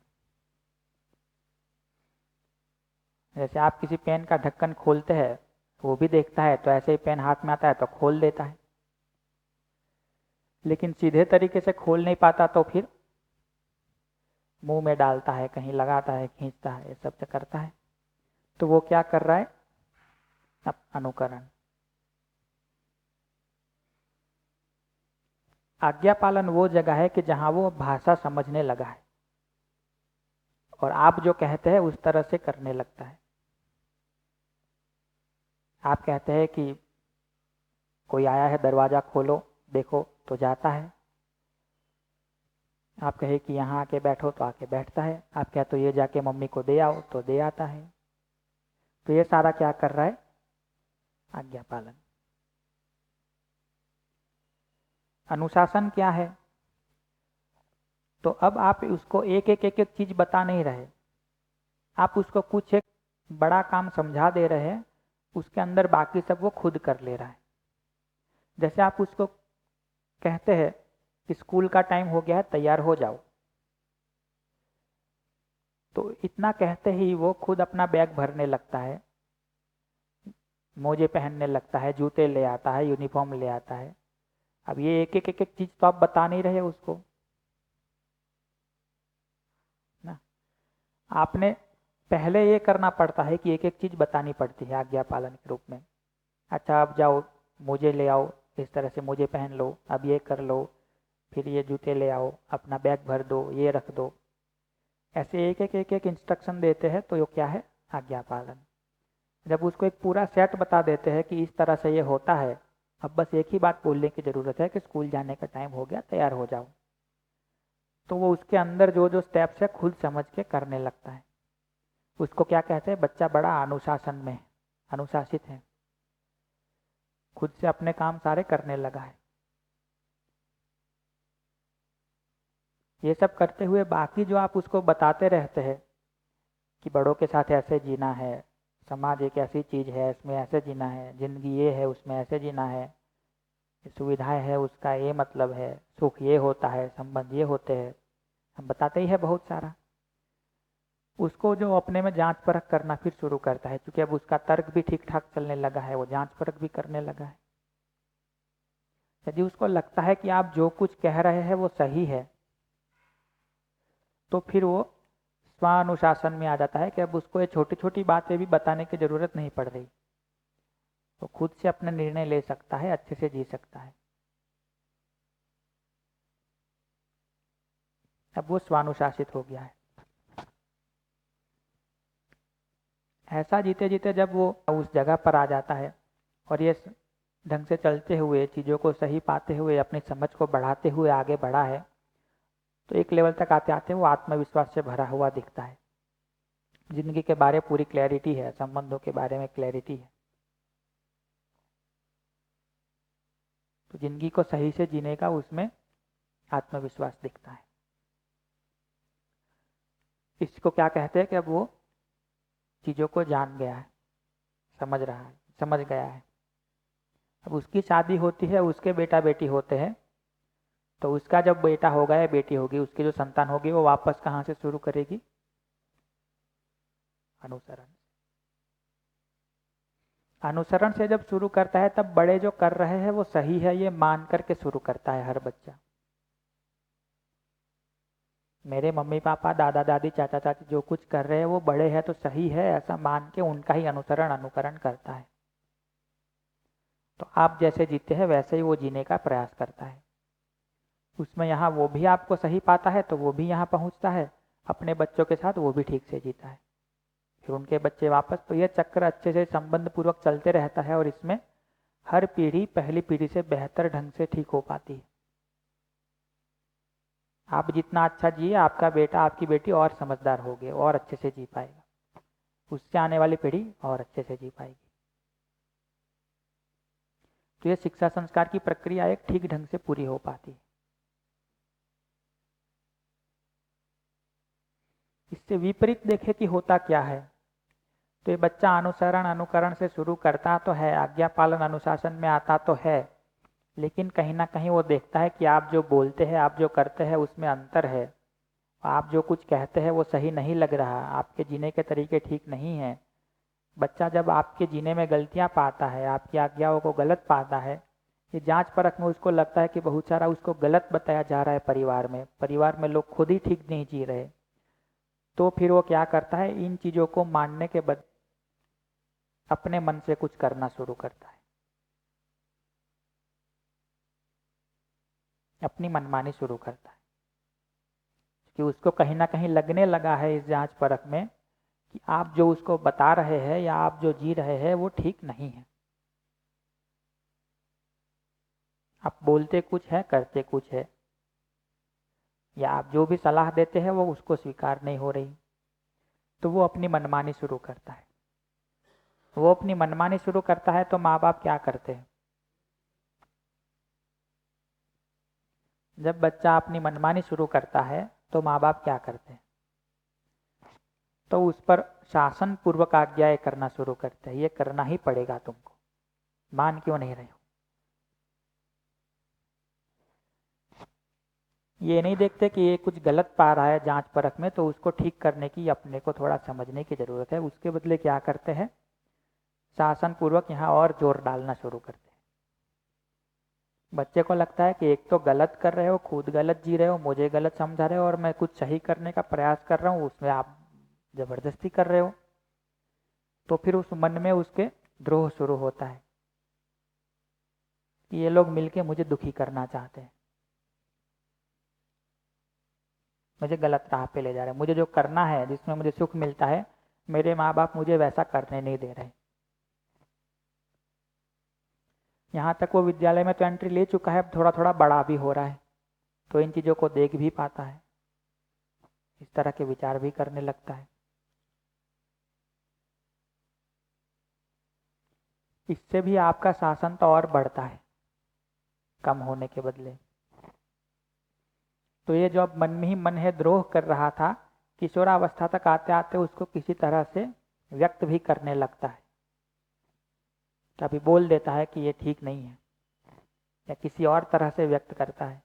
जैसे आप किसी पेन का ढक्कन खोलते हैं, वो भी देखता है, तो ऐसे ही पेन हाथ में आता है तो खोल देता है, लेकिन सीधे तरीके से खोल नहीं पाता तो फिर मुंह में डालता है, कहीं लगाता है, खींचता है, ये सब करता है। तो वो क्या कर रहा है, अनुकरण। आज्ञा पालन वो जगह है कि जहां वो भाषा समझने लगा है और आप जो कहते हैं उस तरह से करने लगता है। आप कहते हैं कि कोई आया है दरवाजा खोलो देखो, तो जाता है। आप कहे कि यहाँ आके बैठो तो आके बैठता है। आप कहते तो ये जाके मम्मी को दे आओ तो दे आता है। तो ये सारा क्या कर रहा है, आज्ञा पालन। अनुशासन क्या है, तो अब आप उसको एक एक चीज बता नहीं रहे, आप उसको कुछ एक बड़ा काम समझा दे रहे हैं, उसके अंदर बाकी सब वो खुद कर ले रहा है। जैसे आप उसको कहते हैं कि स्कूल का टाइम हो गया है, तैयार हो जाओ, तो इतना कहते ही वो खुद अपना बैग भरने लगता है, मोजे पहनने लगता है, जूते ले आता है, यूनिफॉर्म ले आता है। अब ये एक एक चीज तो आप बता नहीं रहे उसको ना, आपने पहले ये करना पड़ता है कि एक एक चीज बतानी पड़ती है आज्ञा पालन के रूप में। अच्छा अब जाओ मोजे ले आओ, इस तरह से मोजे पहन लो, अब ये कर लो, फिर ये जूते ले आओ, अपना बैग भर दो, ये रख दो। ऐसे एक एक इंस्ट्रक्शन देते हैं, तो ये क्या है, आज्ञा पालन। जब उसको एक पूरा सेट बता देते हैं कि इस तरह से ये होता है, अब बस एक ही बात बोलने की जरूरत है कि स्कूल जाने का टाइम हो गया, तैयार हो जाओ, तो वो उसके अंदर जो जो स्टेप्स है खुद समझ के करने लगता है। उसको क्या कहते हैं, बच्चा बड़ा अनुशासन में, अनुशासित है, खुद से अपने काम सारे करने लगा है। ये सब करते हुए बाकी जो आप उसको बताते रहते हैं कि बड़ों के साथ ऐसे जीना है, समाज एक ऐसी चीज है, इसमें ऐसे जीना है, जिंदगी ये है उसमें ऐसे जीना है, सुविधाएं है उसका ये मतलब है, सुख ये होता है, संबंध ये होते हैं, हम बताते ही है बहुत सारा। उसको जो अपने में जांच परख करना फिर शुरू करता है, क्योंकि अब उसका तर्क भी ठीक ठाक चलने लगा है, वो जांच परख भी करने लगा है। यदि उसको लगता है कि आप जो कुछ कह रहे हैं वो सही है, तो फिर वो स्वानुशासन में आ जाता है कि अब उसको ये छोटी छोटी बातें भी बताने की ज़रूरत नहीं पड़ रही, वो खुद से अपना निर्णय ले सकता है, अच्छे से जी सकता है। अब वो स्वानुशासित हो गया है। ऐसा जीते जीते जब वो उस जगह पर आ जाता है और ये ढंग से चलते हुए, चीज़ों को सही पाते हुए, अपनी समझ को बढ़ाते हुए आगे बढ़ा है, तो एक लेवल तक आते आते वो आत्मविश्वास से भरा हुआ दिखता है। जिंदगी के बारे में पूरी क्लैरिटी है, संबंधों के बारे में क्लैरिटी है, तो जिंदगी को सही से जीने का उसमें आत्मविश्वास दिखता है। इसको क्या कहते हैं कि अब वो चीज़ों को जान गया है, समझ रहा है, समझ गया है। अब उसकी शादी होती है, उसके बेटा बेटी होते हैं, तो उसका जब बेटा होगा या बेटी होगी, उसकी जो संतान होगी, वो वापस कहाँ से शुरू करेगी? अनुसरण। अनुसरण से जब शुरू करता है तब बड़े जो कर रहे हैं वो सही है ये मान करके शुरू करता है हर बच्चा। मेरे मम्मी पापा, दादा दादी, चाचा चाची जो कुछ कर रहे हैं वो बड़े हैं तो सही है, ऐसा मान के उनका ही अनुकरण करता है। तो आप जैसे जीते हैं वैसे ही वो जीने का प्रयास करता है। उसमें यहाँ वो भी आपको सही पाता है तो वो भी यहाँ पहुँचता है, अपने बच्चों के साथ वो भी ठीक से जीता है, फिर उनके बच्चे वापस। तो ये चक्र अच्छे से संबंध पूर्वक चलते रहता है और इसमें हर पीढ़ी पहली पीढ़ी से बेहतर ढंग से ठीक हो पाती है। आप जितना अच्छा जिए, आपका बेटा आपकी बेटी और समझदार होगे और अच्छे से जी पाएगा, उससे आने वाली पीढ़ी और अच्छे से जी पाएगी। तो ये शिक्षा संस्कार की प्रक्रिया एक ठीक ढंग से पूरी हो पाती है। इससे विपरीत देखे कि होता क्या है, तो ये बच्चा अनुसरण अनुकरण से शुरू करता तो है, आज्ञा पालन अनुशासन में आता तो है, लेकिन कहीं ना कहीं वो देखता है कि आप जो बोलते हैं, आप जो करते हैं उसमें अंतर है, आप जो कुछ कहते हैं वो सही नहीं लग रहा, आपके जीने के तरीके ठीक नहीं हैं। बच्चा जब आपके जीने में गलतियां पाता है, आपकी आज्ञाओं को गलत पाता है, ये जांच परख में उसको लगता है कि बहुत सारा उसको गलत बताया जा रहा है परिवार में लोग खुद ही ठीक नहीं जी रहे, तो फिर वो क्या करता है, इन चीज़ों को मानने के बाद अपने मन से कुछ करना शुरू करता है, अपनी मनमानी शुरू करता है, कि उसको कहीं ना कहीं लगने लगा है इस जांच परख में कि आप जो उसको बता रहे हैं या आप जो जी रहे हैं वो ठीक नहीं है। आप बोलते कुछ है, करते कुछ है, या आप जो भी सलाह देते हैं वो उसको स्वीकार नहीं हो रही, तो वो अपनी मनमानी शुरू करता है। वो अपनी मनमानी शुरू करता है तो माँ बाप क्या करते हैं? जब बच्चा अपनी मनमानी शुरू करता है तो माँ बाप क्या करते हैं? तो उस पर शासन पूर्वक आज्ञाएं करना शुरू करते हैं, ये करना ही पड़ेगा तुमको, मान क्यों नहीं रहे हो। ये नहीं देखते कि ये कुछ गलत पा रहा है जांच परख में, तो उसको ठीक करने की अपने को थोड़ा समझने की जरूरत है। उसके बदले क्या करते हैं, शासन पूर्वक यहाँ और जोर डालना शुरू करते हैं। बच्चे को लगता है कि एक तो गलत कर रहे हो, खुद गलत जी रहे हो, मुझे गलत समझा रहे हो, और मैं कुछ सही करने का प्रयास कर रहा हूँ, उसमें आप जबरदस्ती कर रहे हो। तो फिर उस मन में उसके द्रोह शुरू होता है कि ये लोग मिलके मुझे दुखी करना चाहते हैं, मुझे गलत राह पे ले जा रहे हैं, मुझे जो करना है, जिसमें मुझे सुख मिलता है, मेरे माँ बाप मुझे वैसा करने नहीं दे रहे। यहाँ तक वो विद्यालय में तो एंट्री ले चुका है, अब थोड़ा थोड़ा बड़ा भी हो रहा है, तो इन चीज़ों को देख भी पाता है, इस तरह के विचार भी करने लगता है। इससे भी आपका शासन तो और बढ़ता है कम होने के बदले। तो ये जो अब मन में ही मन है द्रोह कर रहा था, किशोरावस्था तक आते आते उसको किसी तरह से व्यक्त भी करने लगता है, कभी बोल देता है कि ये ठीक नहीं है, या किसी और तरह से व्यक्त करता है।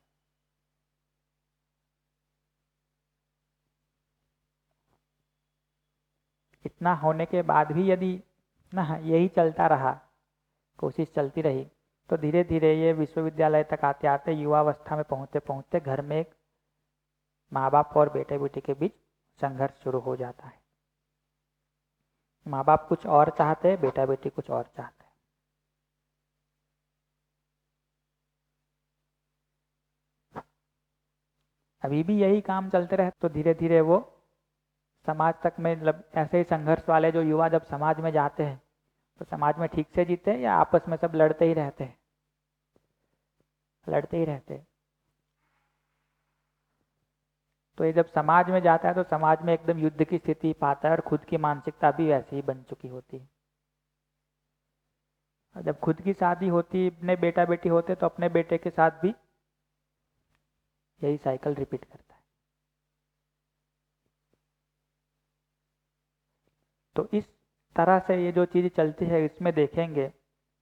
इतना होने के बाद भी यदि ना यही चलता रहा, कोशिश चलती रही, तो धीरे धीरे ये विश्वविद्यालय तक आते आते युवावस्था में पहुँचते पहुँचते घर में एक माँ बाप और बेटे बेटी के बीच संघर्ष शुरू हो जाता है। माँ बाप कुछ और चाहते हैं, बेटा बेटी कुछ और चाहते हैं। अभी भी यही काम चलते रहे तो धीरे धीरे वो समाज तक में, मतलब ऐसे ही संघर्ष वाले जो युवा जब समाज में जाते हैं तो समाज में ठीक से जीते हैं या आपस में सब लड़ते ही रहते हैं? लड़ते ही रहते हैं। तो ये जब समाज में जाता है तो समाज में एकदम युद्ध की स्थिति पाता है और खुद की मानसिकता भी वैसे ही बन चुकी होती है। और जब खुद की शादी होती, अपने बेटा बेटी होते तो अपने बेटे के साथ भी यही साइकिल रिपीट करता है। तो इस तरह से ये जो चीज़ चलती है इसमें देखेंगे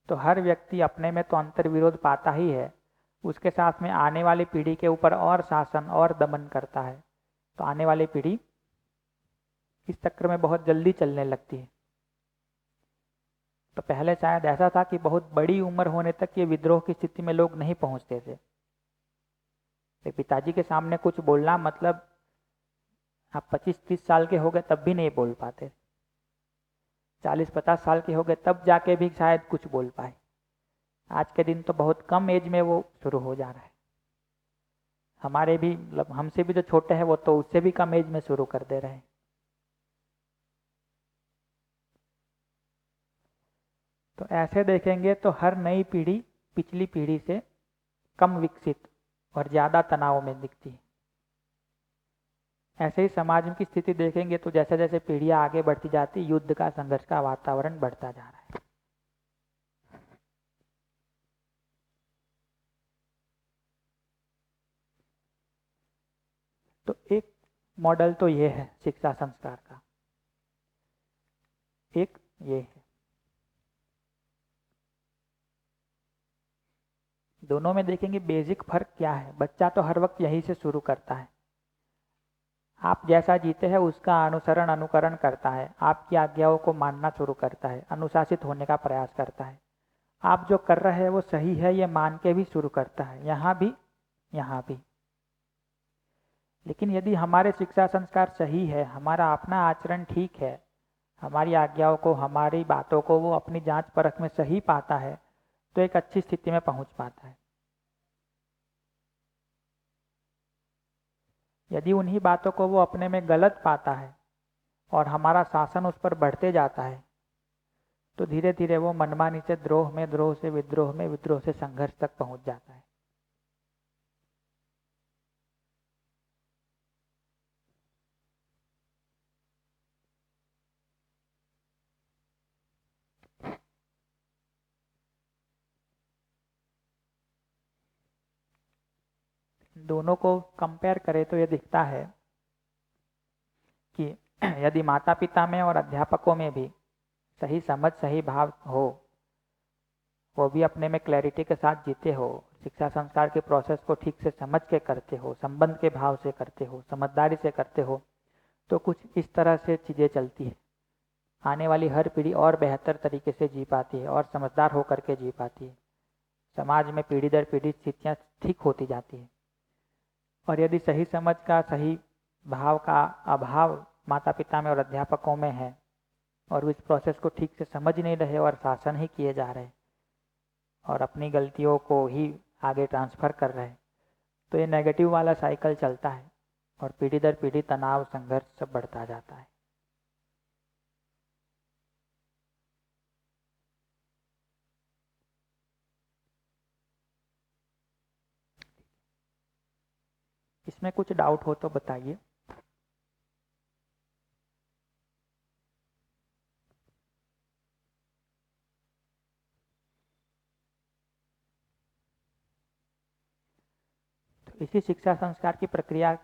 तो हर व्यक्ति अपने में तो अंतर्विरोध पाता ही है, उसके साथ में आने वाली पीढ़ी के ऊपर और शासन और दमन करता है। तो आने वाली पीढ़ी इस चक्र में बहुत जल्दी चलने लगती है। तो पहले शायद ऐसा था कि बहुत बड़ी उम्र होने तक ये विद्रोह की स्थिति में लोग नहीं पहुंचते थे। पिताजी के सामने कुछ बोलना मतलब आप 25-30 साल के हो गए तब भी नहीं बोल पाते, 40-50 साल के हो गए तब जाके भी शायद कुछ बोल पाए। आज के दिन तो बहुत कम एज में वो शुरू हो जा रहा है। हमारे भी, मतलब हमसे भी जो छोटे हैं वो तो उससे भी कम एज में शुरू कर दे रहे हैं। तो ऐसे देखेंगे तो हर नई पीढ़ी पिछली पीढ़ी से कम विकसित और ज़्यादा तनाव में दिखती है। ऐसे ही समाज की स्थिति देखेंगे तो जैसे जैसे पीढ़ियां आगे बढ़ती जाती, युद्ध का, संघर्ष का वातावरण बढ़ता जा रहा है। तो एक मॉडल तो ये है शिक्षा संस्कार का, एक ये है। दोनों में देखेंगे बेसिक फर्क क्या है। बच्चा तो हर वक्त यही से शुरू करता है, आप जैसा जीते हैं उसका अनुसरण अनुकरण करता है, आपकी आज्ञाओं को मानना शुरू करता है, अनुशासित होने का प्रयास करता है। आप जो कर रहे हैं वो सही है ये मान के भी शुरू करता है, यहाँ भी यहाँ भी। लेकिन यदि हमारे शिक्षा संस्कार सही है, हमारा अपना आचरण ठीक है, हमारी आज्ञाओं को, हमारी बातों को वो अपनी जांच परख में सही पाता है तो एक अच्छी स्थिति में पहुंच पाता है। यदि उन्हीं बातों को वो अपने में गलत पाता है और हमारा शासन उस पर बढ़ते जाता है तो धीरे धीरे वो मनमानी से द्रोह में, द्रोह से विद्रोह में, विद्रोह से संघर्ष तक पहुंच जाता है। दोनों को कंपेयर करें तो ये दिखता है कि यदि माता पिता में और अध्यापकों में भी सही समझ, सही भाव हो, वो भी अपने में क्लैरिटी के साथ जीते हो, शिक्षा संस्कार के प्रोसेस को ठीक से समझ के करते हो, संबंध के भाव से करते हो, समझदारी से करते हो, तो कुछ इस तरह से चीज़ें चलती है। आने वाली हर पीढ़ी और बेहतर तरीके से जी पाती है और समझदार होकर के जी पाती है। समाज में पीढ़ी दर पीढ़ी स्थितियाँ ठीक होती जाती है। और यदि सही समझ का, सही भाव का अभाव माता पिता में और अध्यापकों में है और इस प्रोसेस को ठीक से समझ नहीं रहे और शासन ही किए जा रहे और अपनी गलतियों को ही आगे ट्रांसफर कर रहे, तो ये नेगेटिव वाला साइकिल चलता है और पीढ़ी दर पीढ़ी तनाव, संघर्ष सब बढ़ता जाता है। इसमें कुछ डाउट हो तो बताइए। तो इसी शिक्षा संस्कार की प्रक्रिया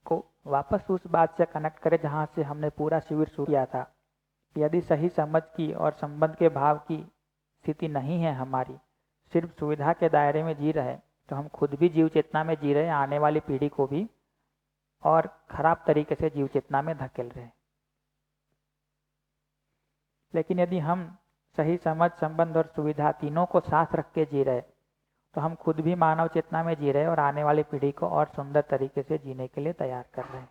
को वापस उस बात से कनेक्ट करें जहाँ से हमने पूरा शिविर शुरू किया था। यदि सही समझ की और संबंध के भाव की स्थिति नहीं है हमारी, सिर्फ सुविधा के दायरे में जी रहे, तो हम खुद भी जीव चेतना में जी रहे हैं, आने वाली पीढ़ी को भी और खराब तरीके से जीव चेतना में धकेल रहे हैं। लेकिन यदि हम सही समझ, संबंध और सुविधा तीनों को साथ रख के जी रहे, तो हम खुद भी मानव चेतना में जी रहे और आने वाली पीढ़ी को और सुंदर तरीके से जीने के लिए तैयार कर रहे हैं।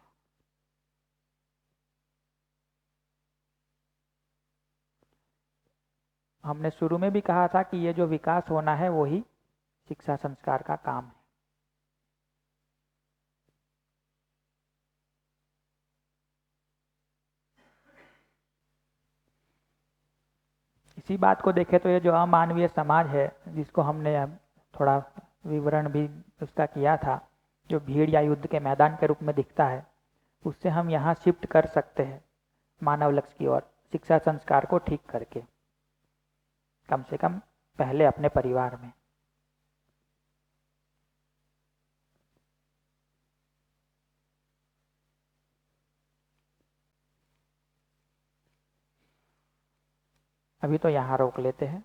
हमने शुरू में भी कहा था कि ये जो विकास होना है वो ही शिक्षा संस्कार का काम है। इसी बात को देखें तो ये जो अमानवीय समाज है, जिसको हमने अब थोड़ा विवरण भी उसका किया था, जो भीड़ या युद्ध के मैदान के रूप में दिखता है, उससे हम यहाँ शिफ्ट कर सकते हैं मानव लक्ष्य की ओर, शिक्षा संस्कार को ठीक करके, कम से कम पहले अपने परिवार में। अभी तो यहाँ रोक लेते हैं।